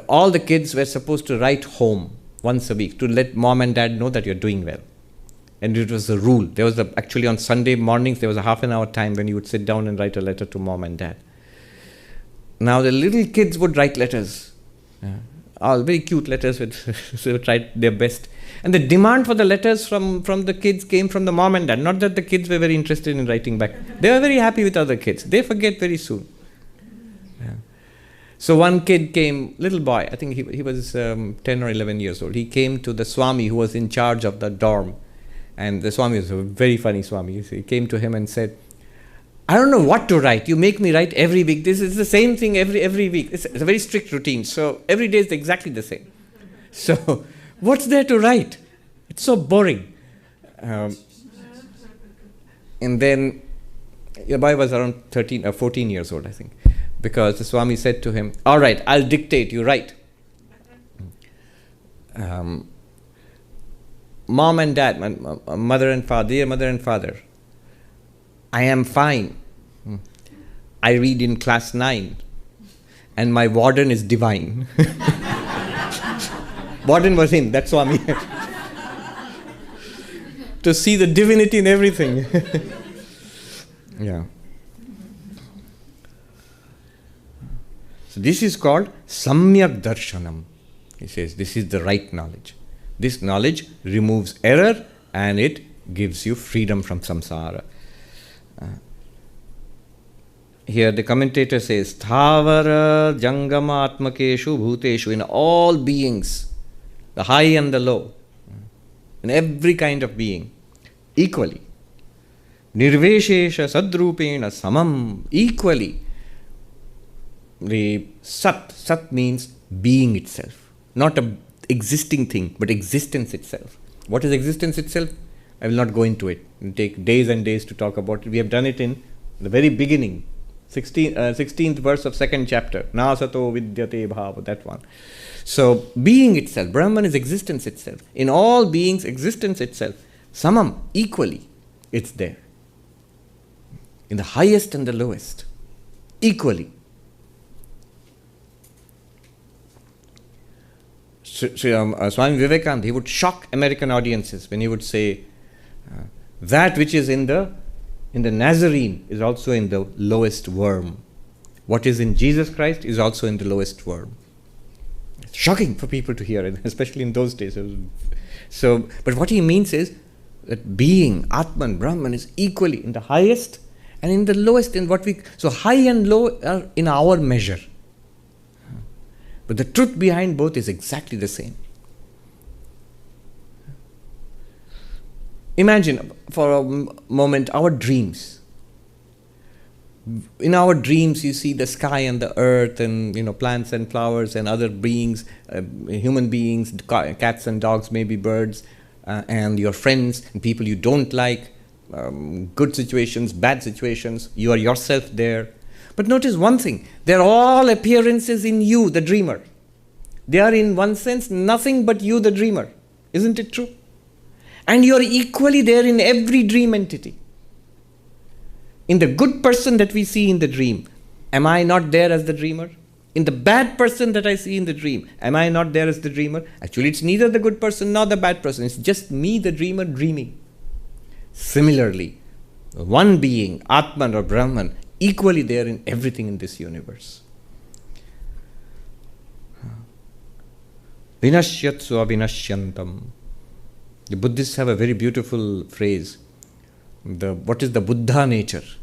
All the kids were supposed to write home once a week to let mom and dad know that you're doing well. And it was a rule. There was actually on Sunday mornings, there was a half an hour time when you would sit down and write a letter to mom and dad. Now the little kids would write letters, all very cute letters, so they would try their best. And the demand for the letters from the kids came from the mom and dad. Not that the kids were very interested in writing back. They were very happy with other kids. They forget very soon. So one kid came, little boy, I think he was 10 or 11 years old. He came to the Swami who was in charge of the dorm. And the Swami was a very funny Swami. He came to him and said, I don't know what to write. You make me write every week. This is the same thing every week. It's a very strict routine. So every day is exactly the same. So what's there to write? It's so boring. And then the boy was around 13 or 14 years old, I think. Because the Swami said to him, all right, I'll dictate, you write. Mom and dad, mother and father, dear mother and father, I am fine. I read in class 9 and my warden is divine. Warden was him, that's Swami. To see the divinity in everything. Yeah. So this is called samyak darshanam. He says this is the right knowledge. This knowledge removes error and it gives you freedom from samsara. Here the commentator says, sthāvara-jaṅgamam bhūteṣhu, in all beings, the high and the low, in every kind of being, equally. Nirveshesha sadrupena samaṁ, equally. The sat means being itself, not an existing thing, but existence itself. What is existence itself? I will not go into it. It will take days and days to talk about it. We have done it in the very beginning, 16th verse of 2nd chapter. Na sato vidyate bhava, that one. So, being itself, Brahman is existence itself. In all beings, existence itself, samam, equally, it's there. In the highest and the lowest, equally. Swami Vivekananda, he would shock American audiences when he would say, that which is in the Nazarene is also in the lowest worm. What is in Jesus Christ is also in the lowest worm. It's shocking for people to hear it, especially in those days. So, but what he means is that being, Atman, Brahman, is equally in the highest and in the lowest. So high and low are in our measure. But the truth behind both is exactly the same. Imagine for a moment our dreams. In our dreams, you see the sky and the earth and plants and flowers and other beings, human beings, cats and dogs, maybe birds, and your friends and people you don't like, good situations, bad situations. You are yourself there. But notice one thing, they're all appearances in you, the dreamer. They are in one sense nothing but you, the dreamer. Isn't it true? And you are equally there in every dream entity. In the good person that we see in the dream, am I not there as the dreamer? In the bad person that I see in the dream, am I not there as the dreamer? Actually, it's neither the good person nor the bad person. It's just me, the dreamer, dreaming. Similarly, one being, Atman or Brahman, equally there in everything in this universe. Vinaśhyatsv avinaśhyantaṁ. The Buddhists have a very beautiful phrase. What is the Buddha nature? It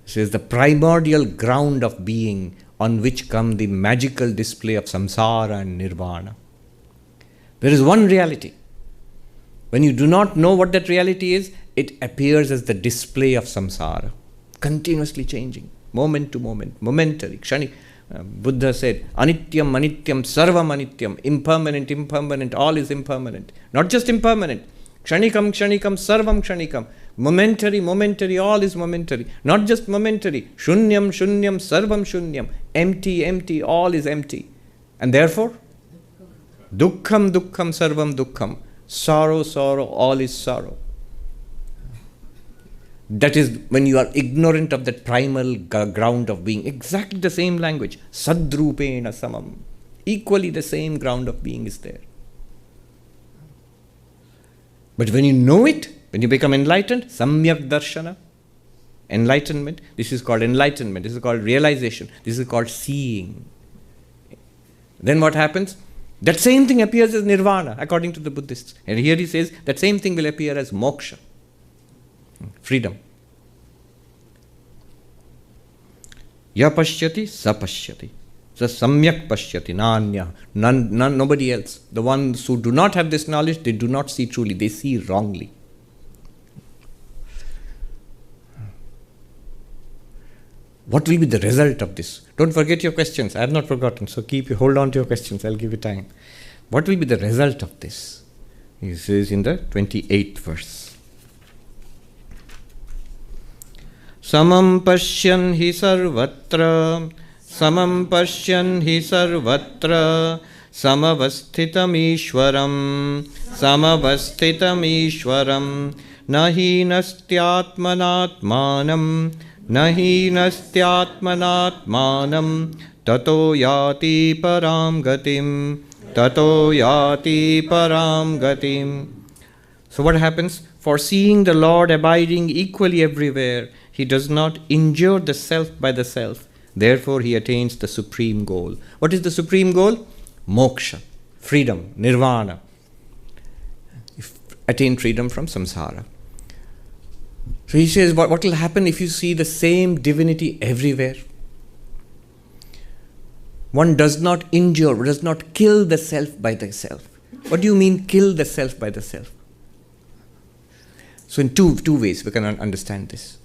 says the primordial ground of being on which come the magical display of samsara and nirvana. There is one reality. When you do not know what that reality is, it appears as the display of samsara, continuously changing, moment to moment, momentary, kshani. Buddha said, anityam, anityam, sarvam anityam, impermanent, impermanent, all is impermanent. Not just impermanent, kshanikam, kshanikam, sarvam kshanikam. Momentary, momentary, all is momentary. Not just momentary. Shunyam, shunyam, sarvam shunyam. Empty, empty, all is empty. And therefore, dukkham, dukkham, sarvam dukkham. Sorrow, sorrow, all is sorrow. That is when you are ignorant of that primal ground of being. Exactly the same language. Sadrupena samam. Equally the same ground of being is there. But when you know it, when you become enlightened, samyak darshana, enlightenment, this is called enlightenment, this is called realization, this is called seeing. Then what happens? That same thing appears as nirvana, according to the Buddhists. And here he says, that same thing will appear as moksha, freedom. Ya paśhyati, sa paśhyati. So samyak paśhyati, nanya, nobody else. The ones who do not have this knowledge, they do not see truly, they see wrongly. What will be the result of this? Don't forget your questions. I have not forgotten, so hold on to your questions. I'll give you time. What will be the result of this? He says in the 28th verse. Samam pashyan hi sarvatra, samam pashyan hi sarvatra, samavasthitam ishwaram, samavasthitam ishwaram, nahi nastyatmanatmanam, nahi nastyatmanatmanam, tato yati param gatim, tato yati param gatim. So what happens? For seeing the Lord abiding equally everywhere, he does not injure the self by the self. Therefore, he attains the supreme goal. What is the supreme goal? Moksha, freedom, nirvana. Attain freedom from samsara. So he says, what will happen if you see the same divinity everywhere? One does not injure, does not kill the self by the self. What do you mean, kill the self by the self? So in two ways we can understand this.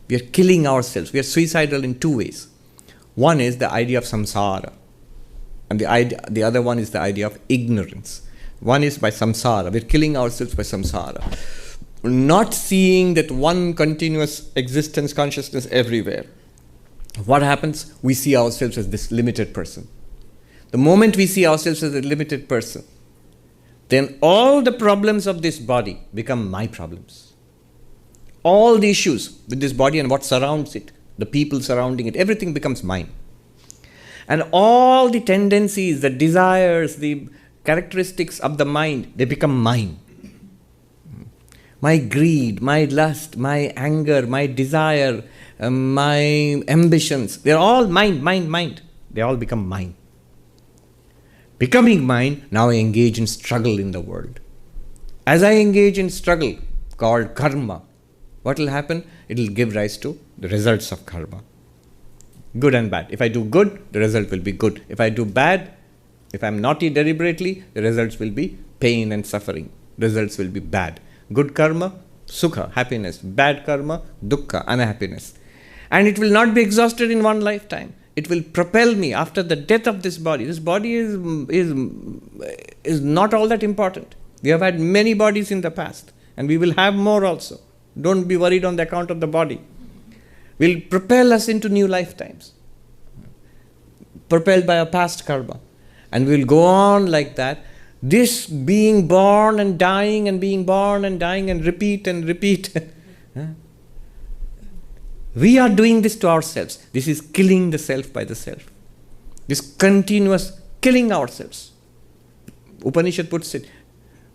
We are killing ourselves. We are suicidal in two ways. One is the idea of samsara, and the other one is the idea of ignorance. One is by samsara. We are killing ourselves by samsara. Not seeing that one continuous existence, consciousness everywhere. What happens? We see ourselves as this limited person. The moment we see ourselves as a limited person, then all the problems of this body become my problems. All the issues with this body and what surrounds it, the people surrounding it, everything becomes mine. And all the tendencies, the desires, the characteristics of the mind, they become mine. My greed, my lust, my anger, my desire, my ambitions, they're all mind. They all become mine. Becoming mine, now I engage in struggle in the world. As I engage in struggle, called karma, what will happen? It will give rise to the results of karma. Good and bad. If I do good, the result will be good. If I do bad, if I'm naughty deliberately, the results will be pain and suffering. Results will be bad. Good karma, sukha, happiness. Bad karma, dukkha, unhappiness. And it will not be exhausted in one lifetime. It will propel me after the death of this body. This body is not all that important. We have had many bodies in the past, and we will have more also. Don't be worried on the account of the body. Will propel us into new lifetimes, propelled by our past karma. And we'll go on like that. This being born and dying and being born and dying and repeat. We are doing this to ourselves. This is killing the self by the self. This continuous killing ourselves. Upanishad puts it,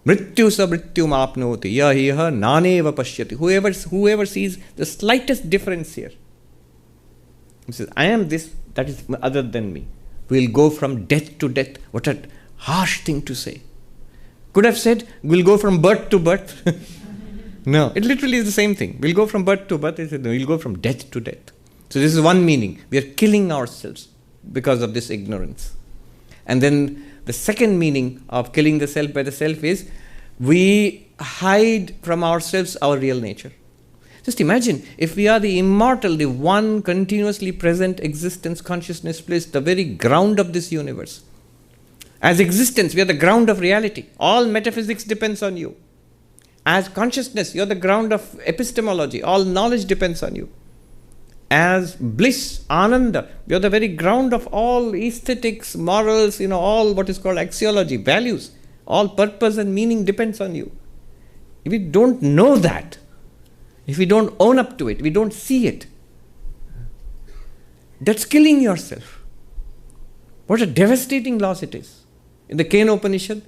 Mrityu sa mrityum apnoti yahiha naneva paśhyati. Whoever sees the slightest difference here, he says, I am this, that is other than me. We'll go from death to death. What a harsh thing to say. Could have said, we'll go from birth to birth. No, it literally is the same thing. We'll go from birth to birth. He said, no, we'll go from death to death. So this is one meaning. We are killing ourselves because of this ignorance. And then the second meaning of killing the self by the self is we hide from ourselves our real nature. Just imagine if we are the immortal, the one continuously present existence, consciousness, place, the very ground of this universe. As existence, we are the ground of reality. All metaphysics depends on you. As consciousness, you are the ground of epistemology. All knowledge depends on you. As bliss, ananda, you are the very ground of all aesthetics, morals, all what is called axiology, values. All purpose and meaning depends on you. If we don't know that, if we don't own up to it, we don't see it, that's killing yourself. What a devastating loss it is. In the Kena Upanishad,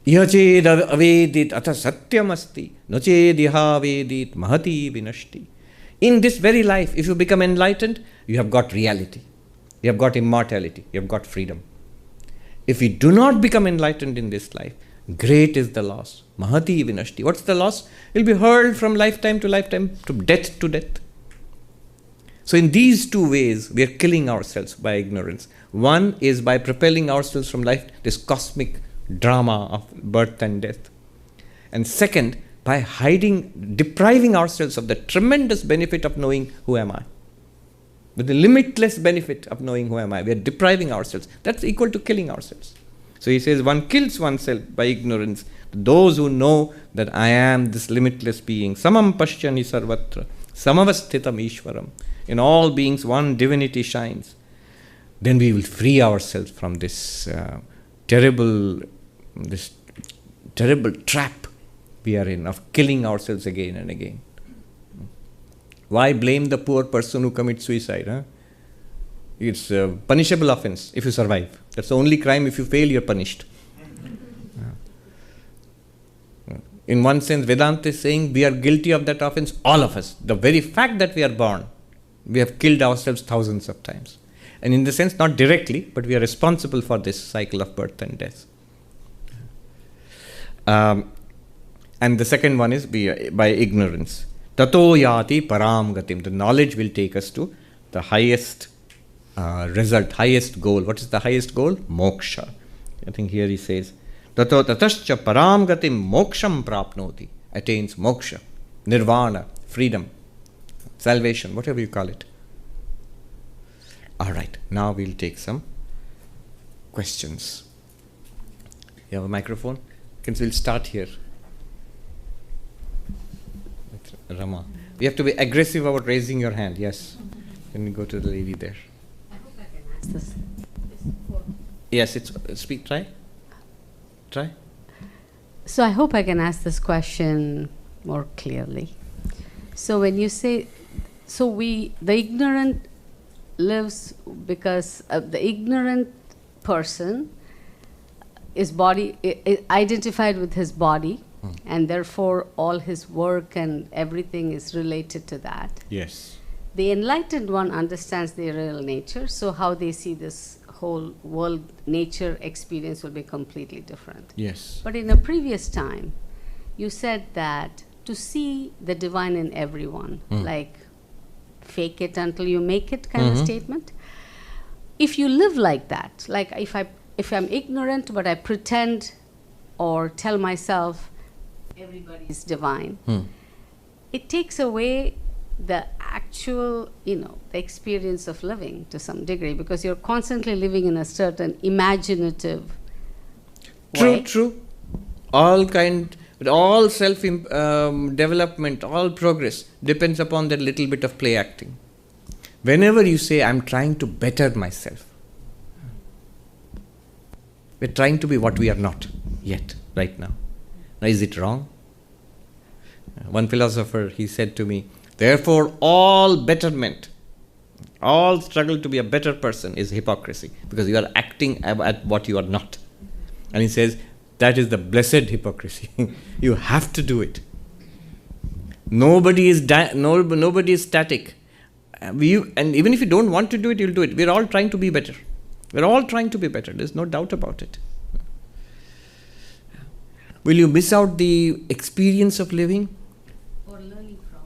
Yached avedit atha satyam asti, noched iha vedit mahati vinashti. In this very life, if you become enlightened, you have got reality. You have got immortality. You have got freedom. If we do not become enlightened in this life, great is the loss. Mahati vinashti. What's the loss? You'll be hurled from lifetime to lifetime, to death to death. So in these two ways, we are killing ourselves by ignorance. One is by propelling ourselves from life, this cosmic drama of birth and death. And second, by depriving ourselves of the tremendous benefit of knowing who am I. With the limitless benefit of knowing who am I, we are depriving ourselves. That's equal to killing ourselves. So he says one kills oneself by ignorance. Those who know that I am this limitless being, samaṁ paśhyani sarvatra, samavasthitam ishvaram. In all beings, one divinity shines. Then we will free ourselves from this terrible trap we are in of killing ourselves again and again. Why blame the poor person who commits suicide? Huh? It's a punishable offense if you survive. That's the only crime. If you fail, you're punished. In one sense, Vedanta is saying we are guilty of that offense, all of us. The very fact that we are born, we have killed ourselves thousands of times. And in the sense, not directly, but we are responsible for this cycle of birth and death. And the second one is by ignorance. Tato yāti param gatim. The knowledge will take us to the highest result, highest goal. What is the highest goal? Moksha. I think here he says, Tato tatascha param gatim moksham prapnoti. Attains moksha, nirvana, freedom, salvation, whatever you call it. Alright, now we'll take some questions. You have a microphone? We'll start here. Rama. We have to be aggressive about raising your hand. Yes. Can you go to the lady there? I hope I can ask this. Yes, speak, try. So I hope I can ask this question more clearly. So when you say, the ignorant lives because the ignorant person is identified with his body, and therefore all his work and everything is related to that. Yes. The enlightened one understands their real nature, so how they see this whole world, nature experience will be completely different. Yes. But in a previous time, you said that to see the divine in everyone, like fake it until you make it kind of statement. If you live like that, like if I'm ignorant but I pretend or tell myself everybody is divine, it takes away the actual, the experience of living to some degree, because you're constantly living in a certain imaginative way. True. All self development, all progress depends upon that little bit of play acting. Whenever you say, I'm trying to better myself, we're trying to be what we are not yet, right now. Now, is it wrong? One philosopher, he said to me, therefore, all betterment, all struggle to be a better person is hypocrisy, because you are acting at what you are not. And he says, that is the blessed hypocrisy. You have to do it. Nobody is static. And even if you don't want to do it, you'll do it. We're all trying to be better. There's no doubt about it. Will you miss out the experience of living? Or learning from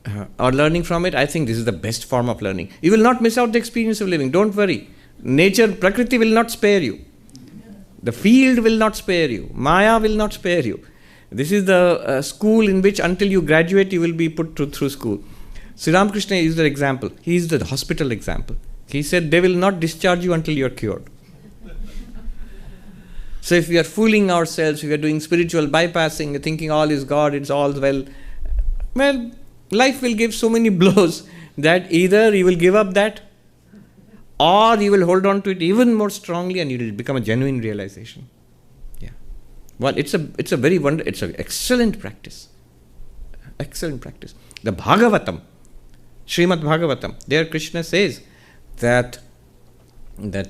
it. Or learning from it? I think this is the best form of learning. You will not miss out the experience of living. Don't worry. Nature, Prakriti will not spare you. The field will not spare you. Maya will not spare you. This is the school in which until you graduate, you will be put through school. Sri Ramakrishna used the example. He is the hospital example. He said, they will not discharge you until you are cured. So if we are fooling ourselves, if we are doing spiritual bypassing, thinking all is God, it's all well, life will give so many blows that either you will give up that, or you will hold on to it even more strongly, and it will become a genuine realization. Yeah. Well, it's an excellent practice. Excellent practice. The Bhagavatam, Srimad Bhagavatam, there Krishna says that I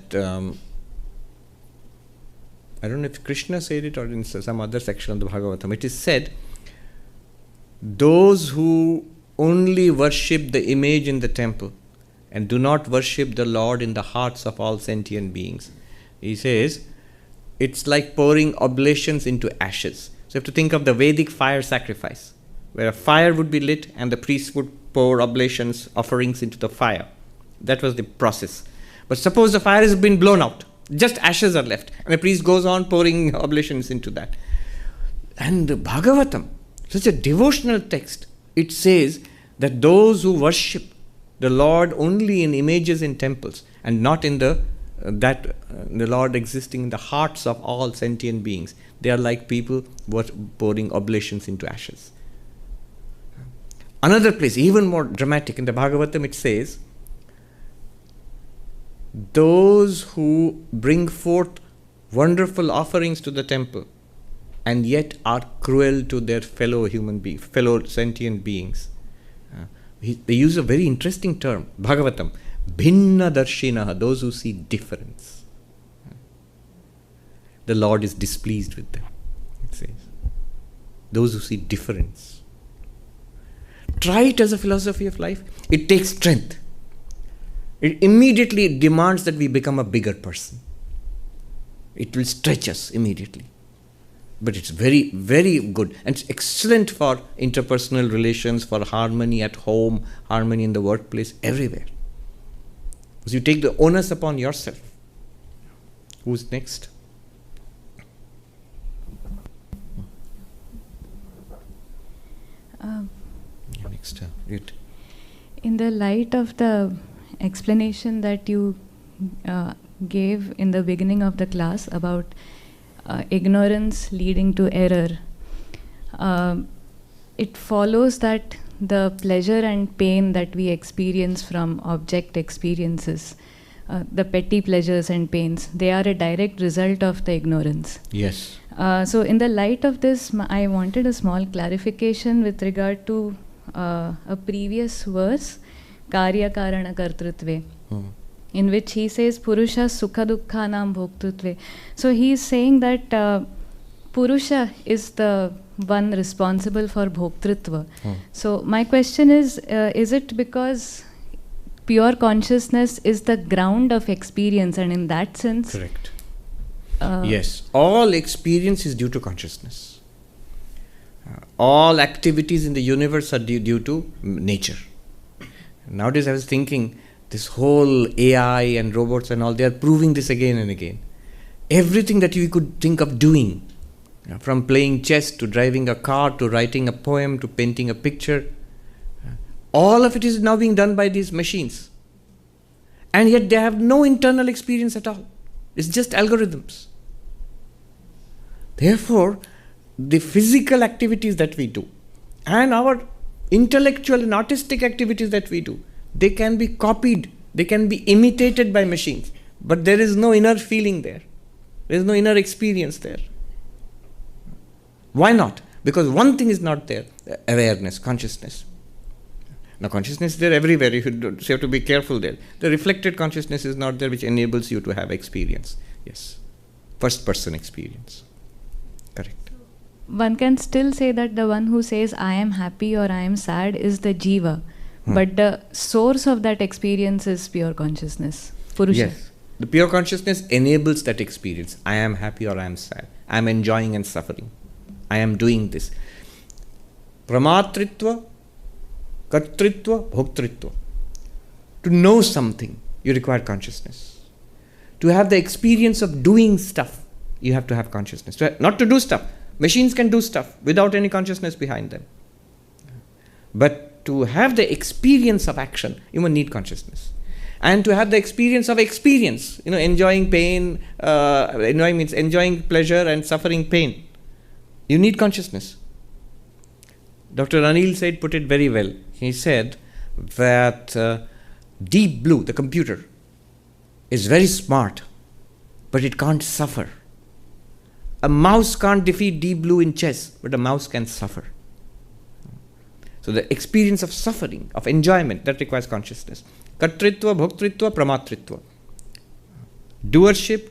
don't know if Krishna said it or in some other section of the Bhagavatam, it is said, those who only worship the image in the temple and do not worship the Lord in the hearts of all sentient beings, he says, it's like pouring oblations into ashes. So you have to think of the Vedic fire sacrifice, where a fire would be lit and the priest would pour oblations, offerings into the fire. That was the process. But suppose the fire has been blown out, just ashes are left, and the priest goes on pouring oblations into that. And the Bhagavatam, such a devotional text, it says that those who worship the Lord only in images in temples and not in the Lord existing in the hearts of all sentient beings, they are like people who are pouring oblations into ashes. Another place, even more dramatic, in the Bhagavatam it says, those who bring forth wonderful offerings to the temple and yet are cruel to their fellow sentient beings. They use a very interesting term, Bhagavatam, bhinna darshinaha, those who see difference. The Lord is displeased with them, it says. Those who see difference. Try it as a philosophy of life. It takes strength. It immediately demands that we become a bigger person. It will stretch us immediately. But it's very, very good. And it's excellent for interpersonal relations, for harmony at home, harmony in the workplace, everywhere. So you take the onus upon yourself. Who's next? Next. Read. In the light of the explanation that you gave in the beginning of the class about ignorance leading to error, it follows that the pleasure and pain that we experience from object experiences, the petty pleasures and pains, they are a direct result of the ignorance. Yes. So in the light of this, I wanted a small clarification with regard to a previous verse, Karya Karana Kartrutve. in which he says Purusha Sukha Dukkhanam Bhoktutve. So he is saying that Purusha is the one responsible for Bhoktritva. So my question is it because pure consciousness is the ground of experience, and in that sense... Correct. Yes, all experience is due to consciousness. All activities in the universe are due to nature. Nowadays I was thinking, this whole AI and robots and all, they are proving this again and again. Everything that you could think of doing, from playing chess to driving a car to writing a poem to painting a picture, all of it is now being done by these machines. And yet they have no internal experience at all. It's just algorithms. Therefore, the physical activities that we do and our intellectual and artistic activities that we do, they can be copied, they can be imitated by machines, but there is no inner feeling there. There is no inner experience there. Why not? Because one thing is not there, awareness, consciousness. Now consciousness is there everywhere, you have to be careful there. The reflected consciousness is not there, which enables you to have experience. Yes, first person experience. Correct. One can still say that the one who says I am happy or I am sad is the jiva, but the source of that experience is pure consciousness, Purusha. Yes, the pure consciousness enables that experience. I am happy or I am sad. I am enjoying and suffering. I am doing this. Pramatritva, kartritva, bhoktritva. To know something, you require consciousness. To have the experience of doing stuff, you have to have consciousness. Not to do stuff. Machines can do stuff without any consciousness behind them. But to have the experience of action, you must need consciousness. And to have the experience of experience, enjoying pain, enjoying means enjoying pleasure and suffering pain, you need consciousness. Dr. Anil put it very well. He said that Deep Blue, the computer, is very smart, but it can't suffer. A mouse can't defeat Deep Blue in chess, but a mouse can suffer. So the experience of suffering, of enjoyment, that requires consciousness. Kartritva, bhoktritva, pramatritva. Doership,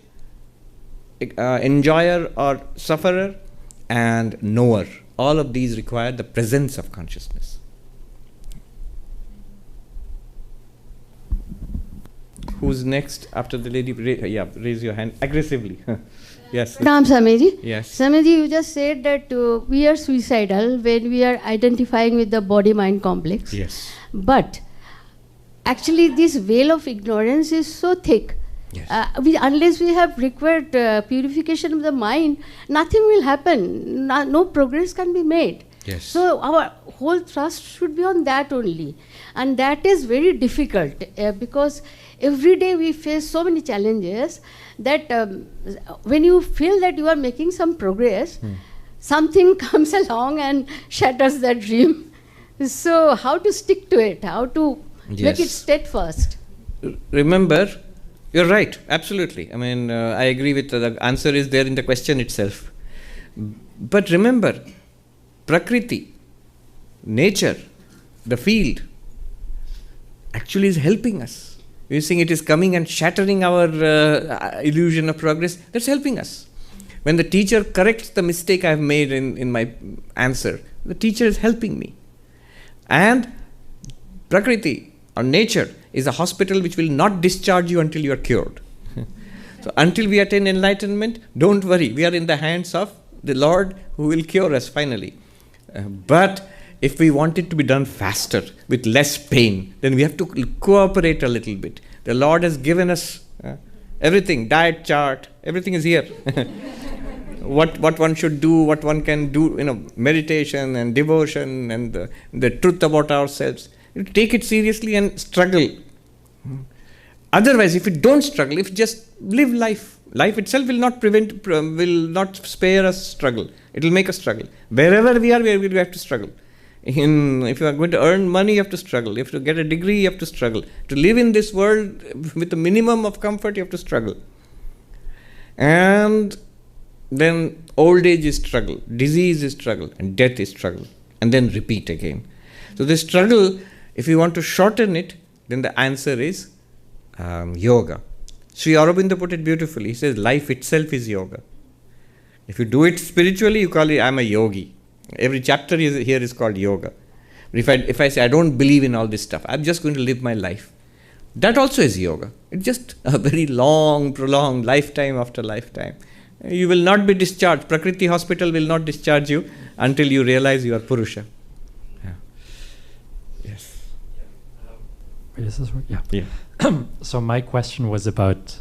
enjoyer or sufferer, and knower. All of these require the presence of consciousness. Who's next after the lady? Raise your hand aggressively. Yes. Pranam Swamiji. Yes. Swamiji, you just said that we are suicidal when we are identifying with the body-mind complex. Yes. But actually this veil of ignorance is so thick. Yes. Unless we have required purification of the mind, nothing will happen. No progress can be made. Yes. So our whole thrust should be on that only. And that is very difficult because every day we face so many challenges that when you feel that you are making some progress, something comes along and shatters that dream. So how to stick to it? How to make it steadfast? Remember, you're right, absolutely. I mean, I agree with the answer is there in the question itself. But remember, Prakriti, nature, the field, actually is helping us. We're seeing it is coming and shattering our illusion of progress. That's helping us. When the teacher corrects the mistake I've made in my answer, the teacher is helping me. And Prakriti, or nature, is a hospital which will not discharge you until you are cured. So until we attain enlightenment, don't worry. We are in the hands of the Lord who will cure us finally. But if we want it to be done faster, with less pain, then we have to cooperate a little bit. The Lord has given us everything, diet chart, everything is here. What one should do, what one can do, meditation and devotion and the truth about ourselves. You take it seriously and struggle. Otherwise, if you don't struggle, if you just live life, life itself will not spare us struggle. It will make us struggle. Wherever we are, we have to struggle. If you are going to earn money, you have to struggle. If you get a degree, you have to struggle. To live in this world with a minimum of comfort, you have to struggle. And then old age is struggle, disease is struggle, and death is struggle. And then repeat again. So this struggle, if you want to shorten it, then the answer is yoga. Sri Aurobindo put it beautifully. He says, life itself is yoga. If you do it spiritually, you call it, I'm a yogi. Every chapter here is called yoga. But if I say, I don't believe in all this stuff, I'm just going to live my life, that also is yoga. It's just a very long, prolonged lifetime after lifetime. You will not be discharged. Prakriti hospital will not discharge you until you realize you are Purusha. Yeah. Yes. Does this work? Yeah. Yeah. So my question was about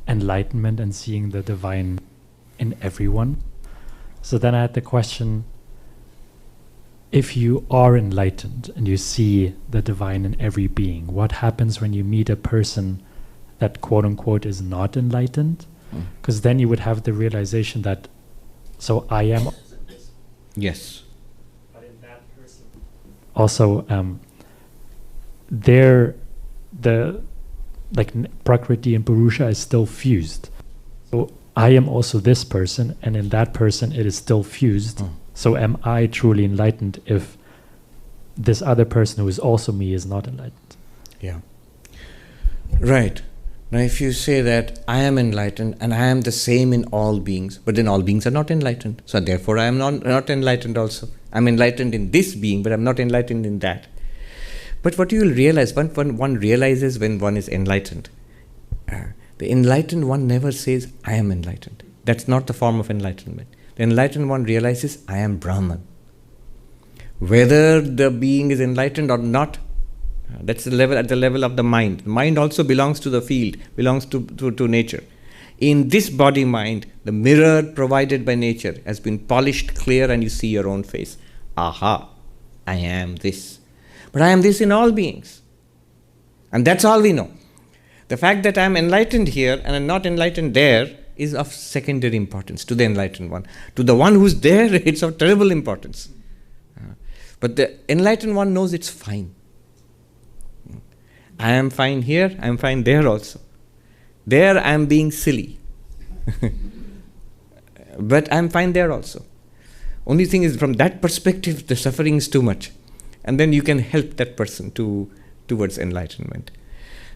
enlightenment and seeing the divine in everyone. So then I had the question, if you are enlightened and you see the divine in every being, what happens when you meet a person that quote unquote is not enlightened? Because then you would have the realization that, so I am. Yes. But in that person also, Prakriti and Purusha is still fused. So I am also this person, and in that person it is still fused. So am I truly enlightened if this other person who is also me is not enlightened? Yeah. Right. Now if you say that I am enlightened and I am the same in all beings, but then all beings are not enlightened. So therefore I am not enlightened also. I am enlightened in this being, but I am not enlightened in that. But what you will realize, when one realizes when one is enlightened, the enlightened one never says, I am enlightened. That's not the form of enlightenment. The enlightened one realizes, I am Brahman. Whether the being is enlightened or not, that's at the level of the mind. The mind also belongs to the field, belongs to nature. In this body mind, the mirror provided by nature has been polished clear and you see your own face. Aha, I am this. But I am this in all beings. And that's all we know. The fact that I am enlightened here and I am not enlightened there is of secondary importance to the enlightened one. To the one who's there, it's of terrible importance. But the enlightened one knows it's fine. I am fine here, I am fine there also. There I am being silly. But I am fine there also. Only thing is, from that perspective, the suffering is too much. And then you can help that person towards enlightenment.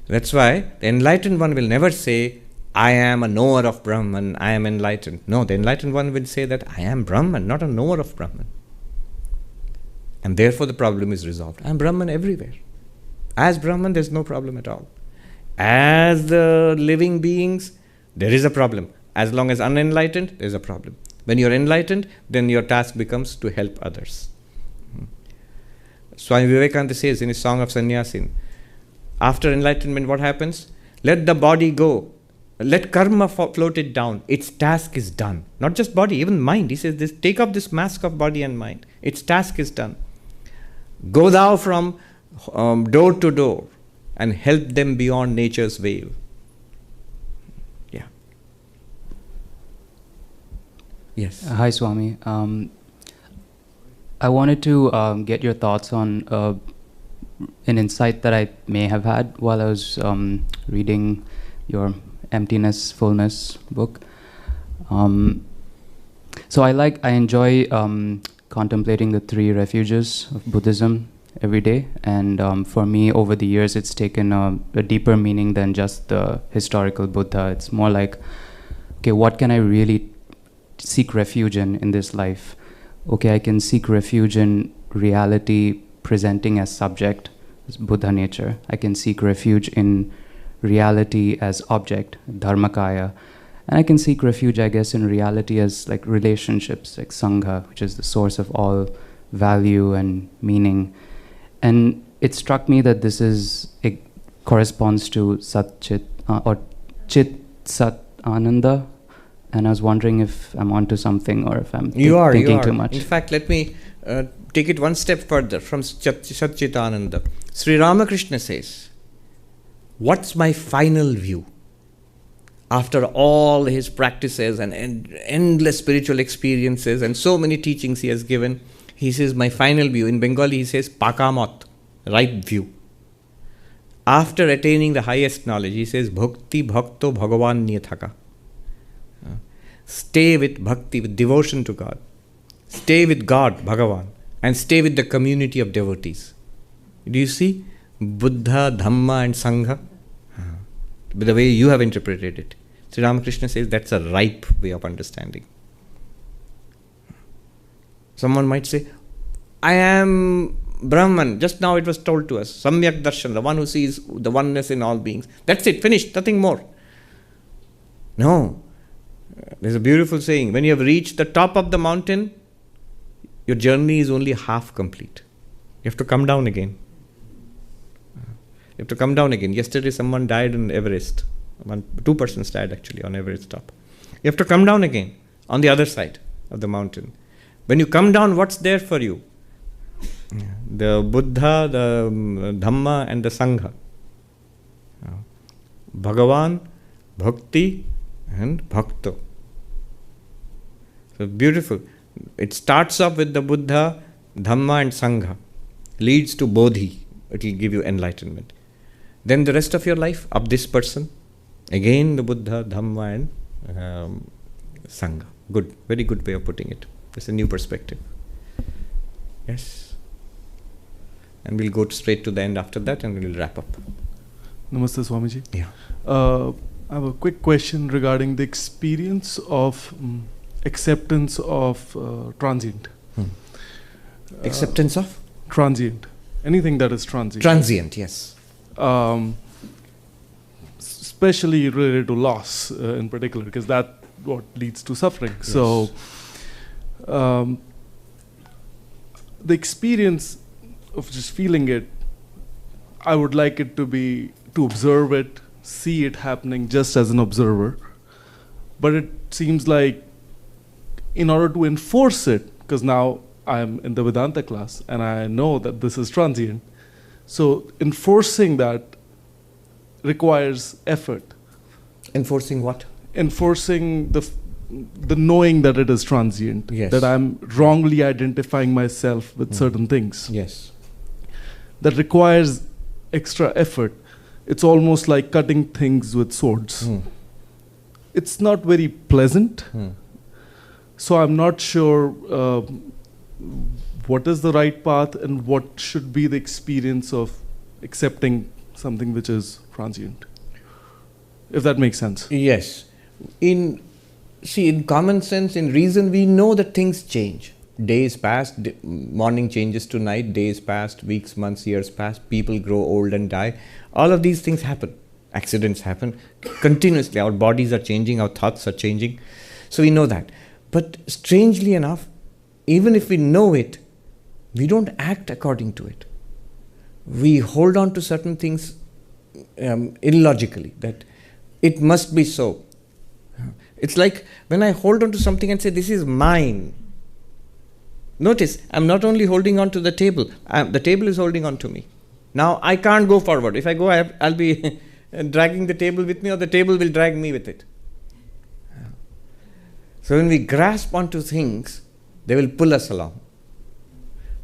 That's why the enlightened one will never say, I am a knower of Brahman, I am enlightened. No, the enlightened one will say that I am Brahman, not a knower of Brahman. And therefore the problem is resolved. I am Brahman everywhere. As Brahman, there is no problem at all. As the living beings, there is a problem. As long as unenlightened, there is a problem. When you are enlightened, then your task becomes to help others. Swami Vivekananda says in his Song of Sannyasin, after enlightenment, what happens? Let the body go. Let karma float it down. Its task is done. Not just body, even mind. He says, take up this mask of body and mind. Its task is done. Go thou from door to door and help them beyond nature's veil. Yeah. Yes. Hi, Swami. I wanted to get your thoughts on an insight that I may have had while I was reading your Emptiness, Fullness book. So I enjoy contemplating the three refuges of Buddhism every day, and for me over the years it's taken a deeper meaning than just the historical Buddha. It's more like, okay, what can I really seek refuge in this life? Okay, I can seek refuge in reality presenting as subject, as Buddha nature. I can seek refuge in reality as object, dharmakaya. And I can seek refuge, I guess, in reality as like relationships, like sangha, which is the source of all value and meaning. And it struck me that it corresponds to Sat-Chit or Chit-Sat-Ananda. And I was wondering if I'm onto something or if I'm thinking too much. In fact, let me take it one step further from Sat-Chit-Ananda. Sri Ramakrishna says, what's my final view? After all his practices and endless spiritual experiences and so many teachings he has given, he says, my final view. In Bengali, he says, pakamot, right view. After attaining the highest knowledge, he says, bhakti bhakto bhagavan niyathaka. Stay with bhakti, with devotion to God. Stay with God, Bhagavan, and stay with the community of devotees. Do you see? Buddha, Dhamma and Sangha. the way you have interpreted it. Sri Ramakrishna says that's a ripe way of understanding. Someone might say, I am Brahman. Just now it was told to us. Samyak darshan, the one who sees the oneness in all beings. That's it, finished, nothing more. No. There's a beautiful saying. When you have reached the top of the mountain, your journey is only half complete. You have to come down again. You have to come down again. Yesterday someone died on Everest. Two persons died actually on Everest top. You have to come down again on the other side of the mountain. When you come down, what's there for you? The Buddha, the Dhamma and the Sangha. Bhagavan, Bhakti and Bhakto. So beautiful. It starts off with the Buddha, Dhamma and Sangha. Leads to Bodhi. It will give you enlightenment. Then the rest of your life, of this person, again the Buddha, Dhamma and Sangha. Good. Very good way of putting it. It's a new perspective. Yes. And we'll go straight to the end after that and we'll wrap up. Namaste, Swamiji. Yeah. I have a quick question regarding the experience of acceptance of transient. Acceptance of? Transient. Anything that is transient. Transient, yes. Especially related to loss in particular, because that's what leads to suffering. Yes. So, the experience of just feeling it, I would like it to be, to observe it, see it happening just as an observer. But it seems like in order to enforce it, because now I am in the Vedanta class and I know that this is transient, so enforcing that requires effort. Enforcing what? Enforcing the knowing that it is transient, yes. that I'm wrongly identifying myself with certain things. Yes. That requires extra effort. It's almost like cutting things with swords. It's not very pleasant. So I'm not sure what is the right path and what should be the experience of accepting something which is transient. If that makes sense. Yes. In common sense, in reason, we know that things change. Days pass, morning changes to night, days pass, weeks, months, years pass, people grow old and die. All of these things happen. Accidents happen continuously. Our bodies are changing, our thoughts are changing. So we know that. But strangely enough, even if we know it, we don't act according to it. We hold on to certain things illogically, that it must be so. It's like when I hold on to something and say, this is mine. Notice, I'm not only holding on to the table, the table is holding on to me. Now, I can't go forward. If I go, I'll be dragging the table with me, or the table will drag me with it. So when we grasp onto things, they will pull us along.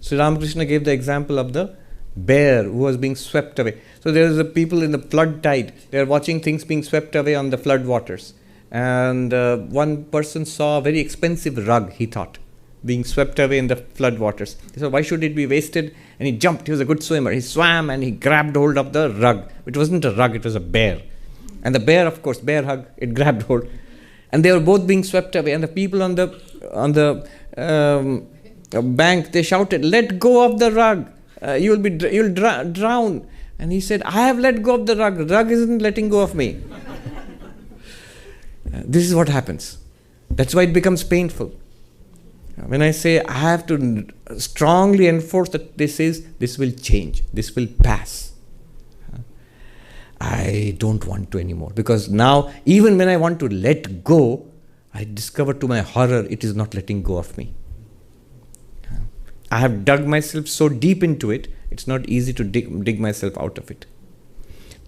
Sri Ramakrishna gave the example of the bear who was being swept away. So there is the people in the flood tide. They are watching things being swept away on the flood waters. And one person saw a very expensive rug, he thought, being swept away in the flood waters. He said, why should it be wasted? And he jumped. He was a good swimmer. He swam and he grabbed hold of the rug. It wasn't a rug, it was a bear. And the bear, of course, bear hug, it grabbed hold. And they were both being swept away. And the people on the bank, they shouted, let go of the rug. You'll drown. And he said, I have let go of the rug. The rug isn't letting go of me. This is what happens. That's why it becomes painful. When I say I have to strongly enforce that this will change, this will pass, I don't want to anymore. Because now, even when I want to let go, I discover to my horror, it is not letting go of me. I have dug myself so deep into it, it's not easy to dig myself out of it.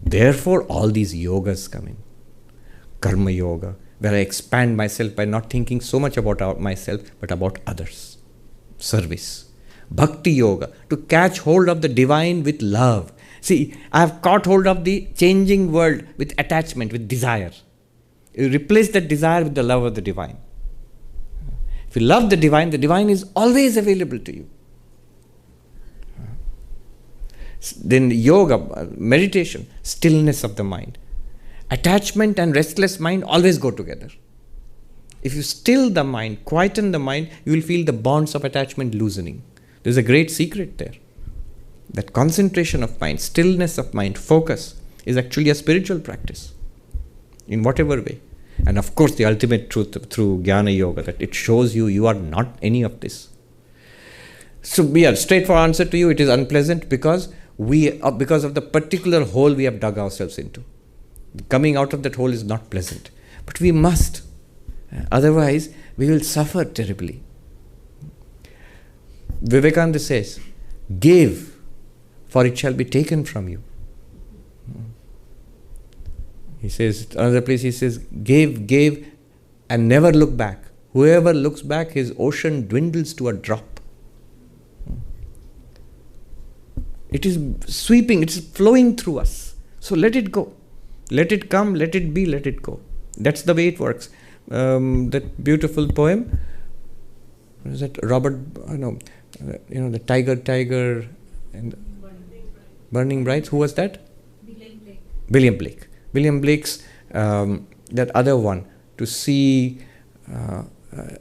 Therefore, all these yogas come in. Karma yoga, where I expand myself by not thinking so much about myself, but about others. Service. Bhakti yoga, to catch hold of the divine with love. See, I have caught hold of the changing world with attachment, with desire. You replace that desire with the love of the divine. If you love the divine is always available to you. Then yoga, meditation, stillness of the mind. Attachment and restless mind always go together. If you still the mind, quieten the mind, you will feel the bonds of attachment loosening. There's a great secret there. That concentration of mind, stillness of mind, focus is actually a spiritual practice in whatever way. And of course, the ultimate truth through Jnana Yoga, that it shows you are not any of this. So, straightforward answer to you, it is unpleasant because because of the particular hole we have dug ourselves into. Coming out of that hole is not pleasant. But we must. Otherwise, we will suffer terribly. Vivekananda says, give, for it shall be taken from you. He says, another place he says, give, and never look back. Whoever looks back, his ocean dwindles to a drop. It is sweeping, it is flowing through us. So let it go. Let it come, let it be, let it go. That's the way it works. That beautiful poem, what is that? The Tiger and Burning Brides. Who was that? William Blake. William Blake's that other one, to see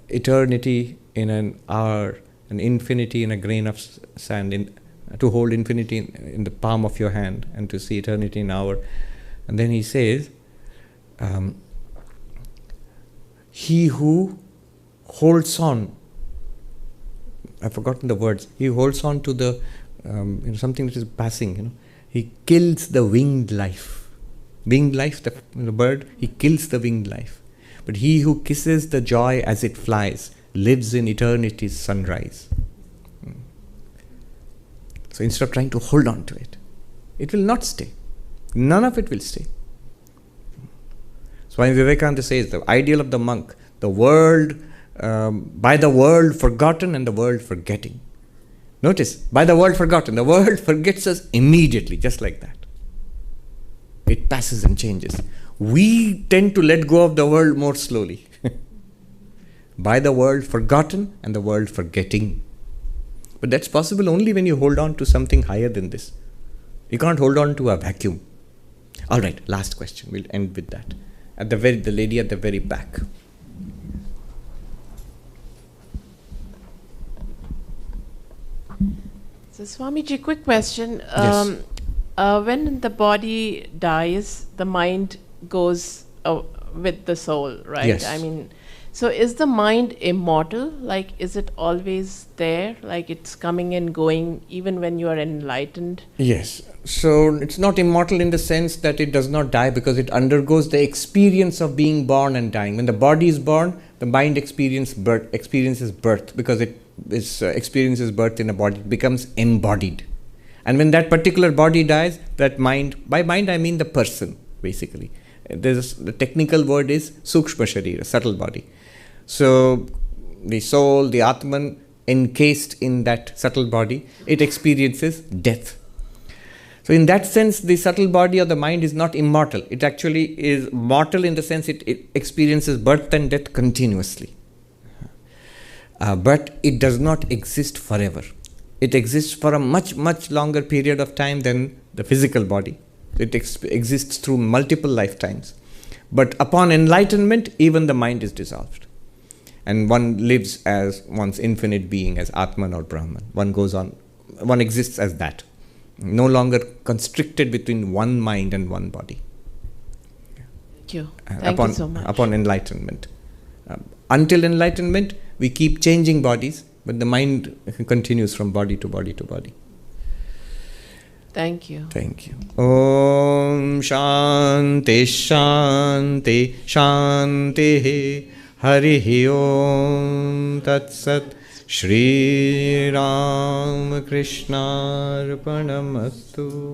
eternity in an hour, an infinity in a grain of sand, to hold infinity in the palm of your hand, and to see eternity in an hour. And then he says, he who holds on, I've forgotten the words, he holds on to the something that is passing, he kills the winged life. Winged life, the bird, he kills the winged life. But he who kisses the joy as it flies lives in eternity's sunrise. So instead of trying to hold on to it, it will not stay. None of it will stay. Swami Vivekananda says the ideal of the monk, the world, by the world forgotten and the world forgetting. Notice, by the world forgotten, the world forgets us immediately, just like that. It passes and changes. We tend to let go of the world more slowly. By the world forgotten and the world forgetting. But that's possible only when you hold on to something higher than this. You can't hold on to a vacuum. All right, last question. We'll end with that. The lady at the very back. So Swamiji, quick question. Yes. When the body dies, the mind goes with the soul, right? Yes. I mean, so is the mind immortal? Like, is it always there? Like, it's coming and going even when you are enlightened? Yes. So it's not immortal in the sense that it does not die, because it undergoes the experience of being born and dying. When the body is born, the mind experiences birth, because it experiences birth in a body. It becomes embodied. And when that particular body dies, that mind, by mind I mean the person, basically. The technical word is sukshma sharira, subtle body. So the soul, the Atman, encased in that subtle body, it experiences death. So in that sense, the subtle body of the mind is not immortal. It actually is mortal in the sense it experiences birth and death continuously. But it does not exist forever. It exists for a much, much longer period of time than the physical body. It exists through multiple lifetimes. But upon enlightenment, even the mind is dissolved. And one lives as one's infinite being, as Atman or Brahman. One goes on, one exists as that. No longer constricted between one mind and one body. Thank you. Thank you so much. Upon enlightenment. Until enlightenment, we keep changing bodies, but the mind continues from body to body to body. Thank you. Thank you. Om Shanti Shanti Shanti Harihi Om Tat Sat Shri Ram Krishna Arpanamastu.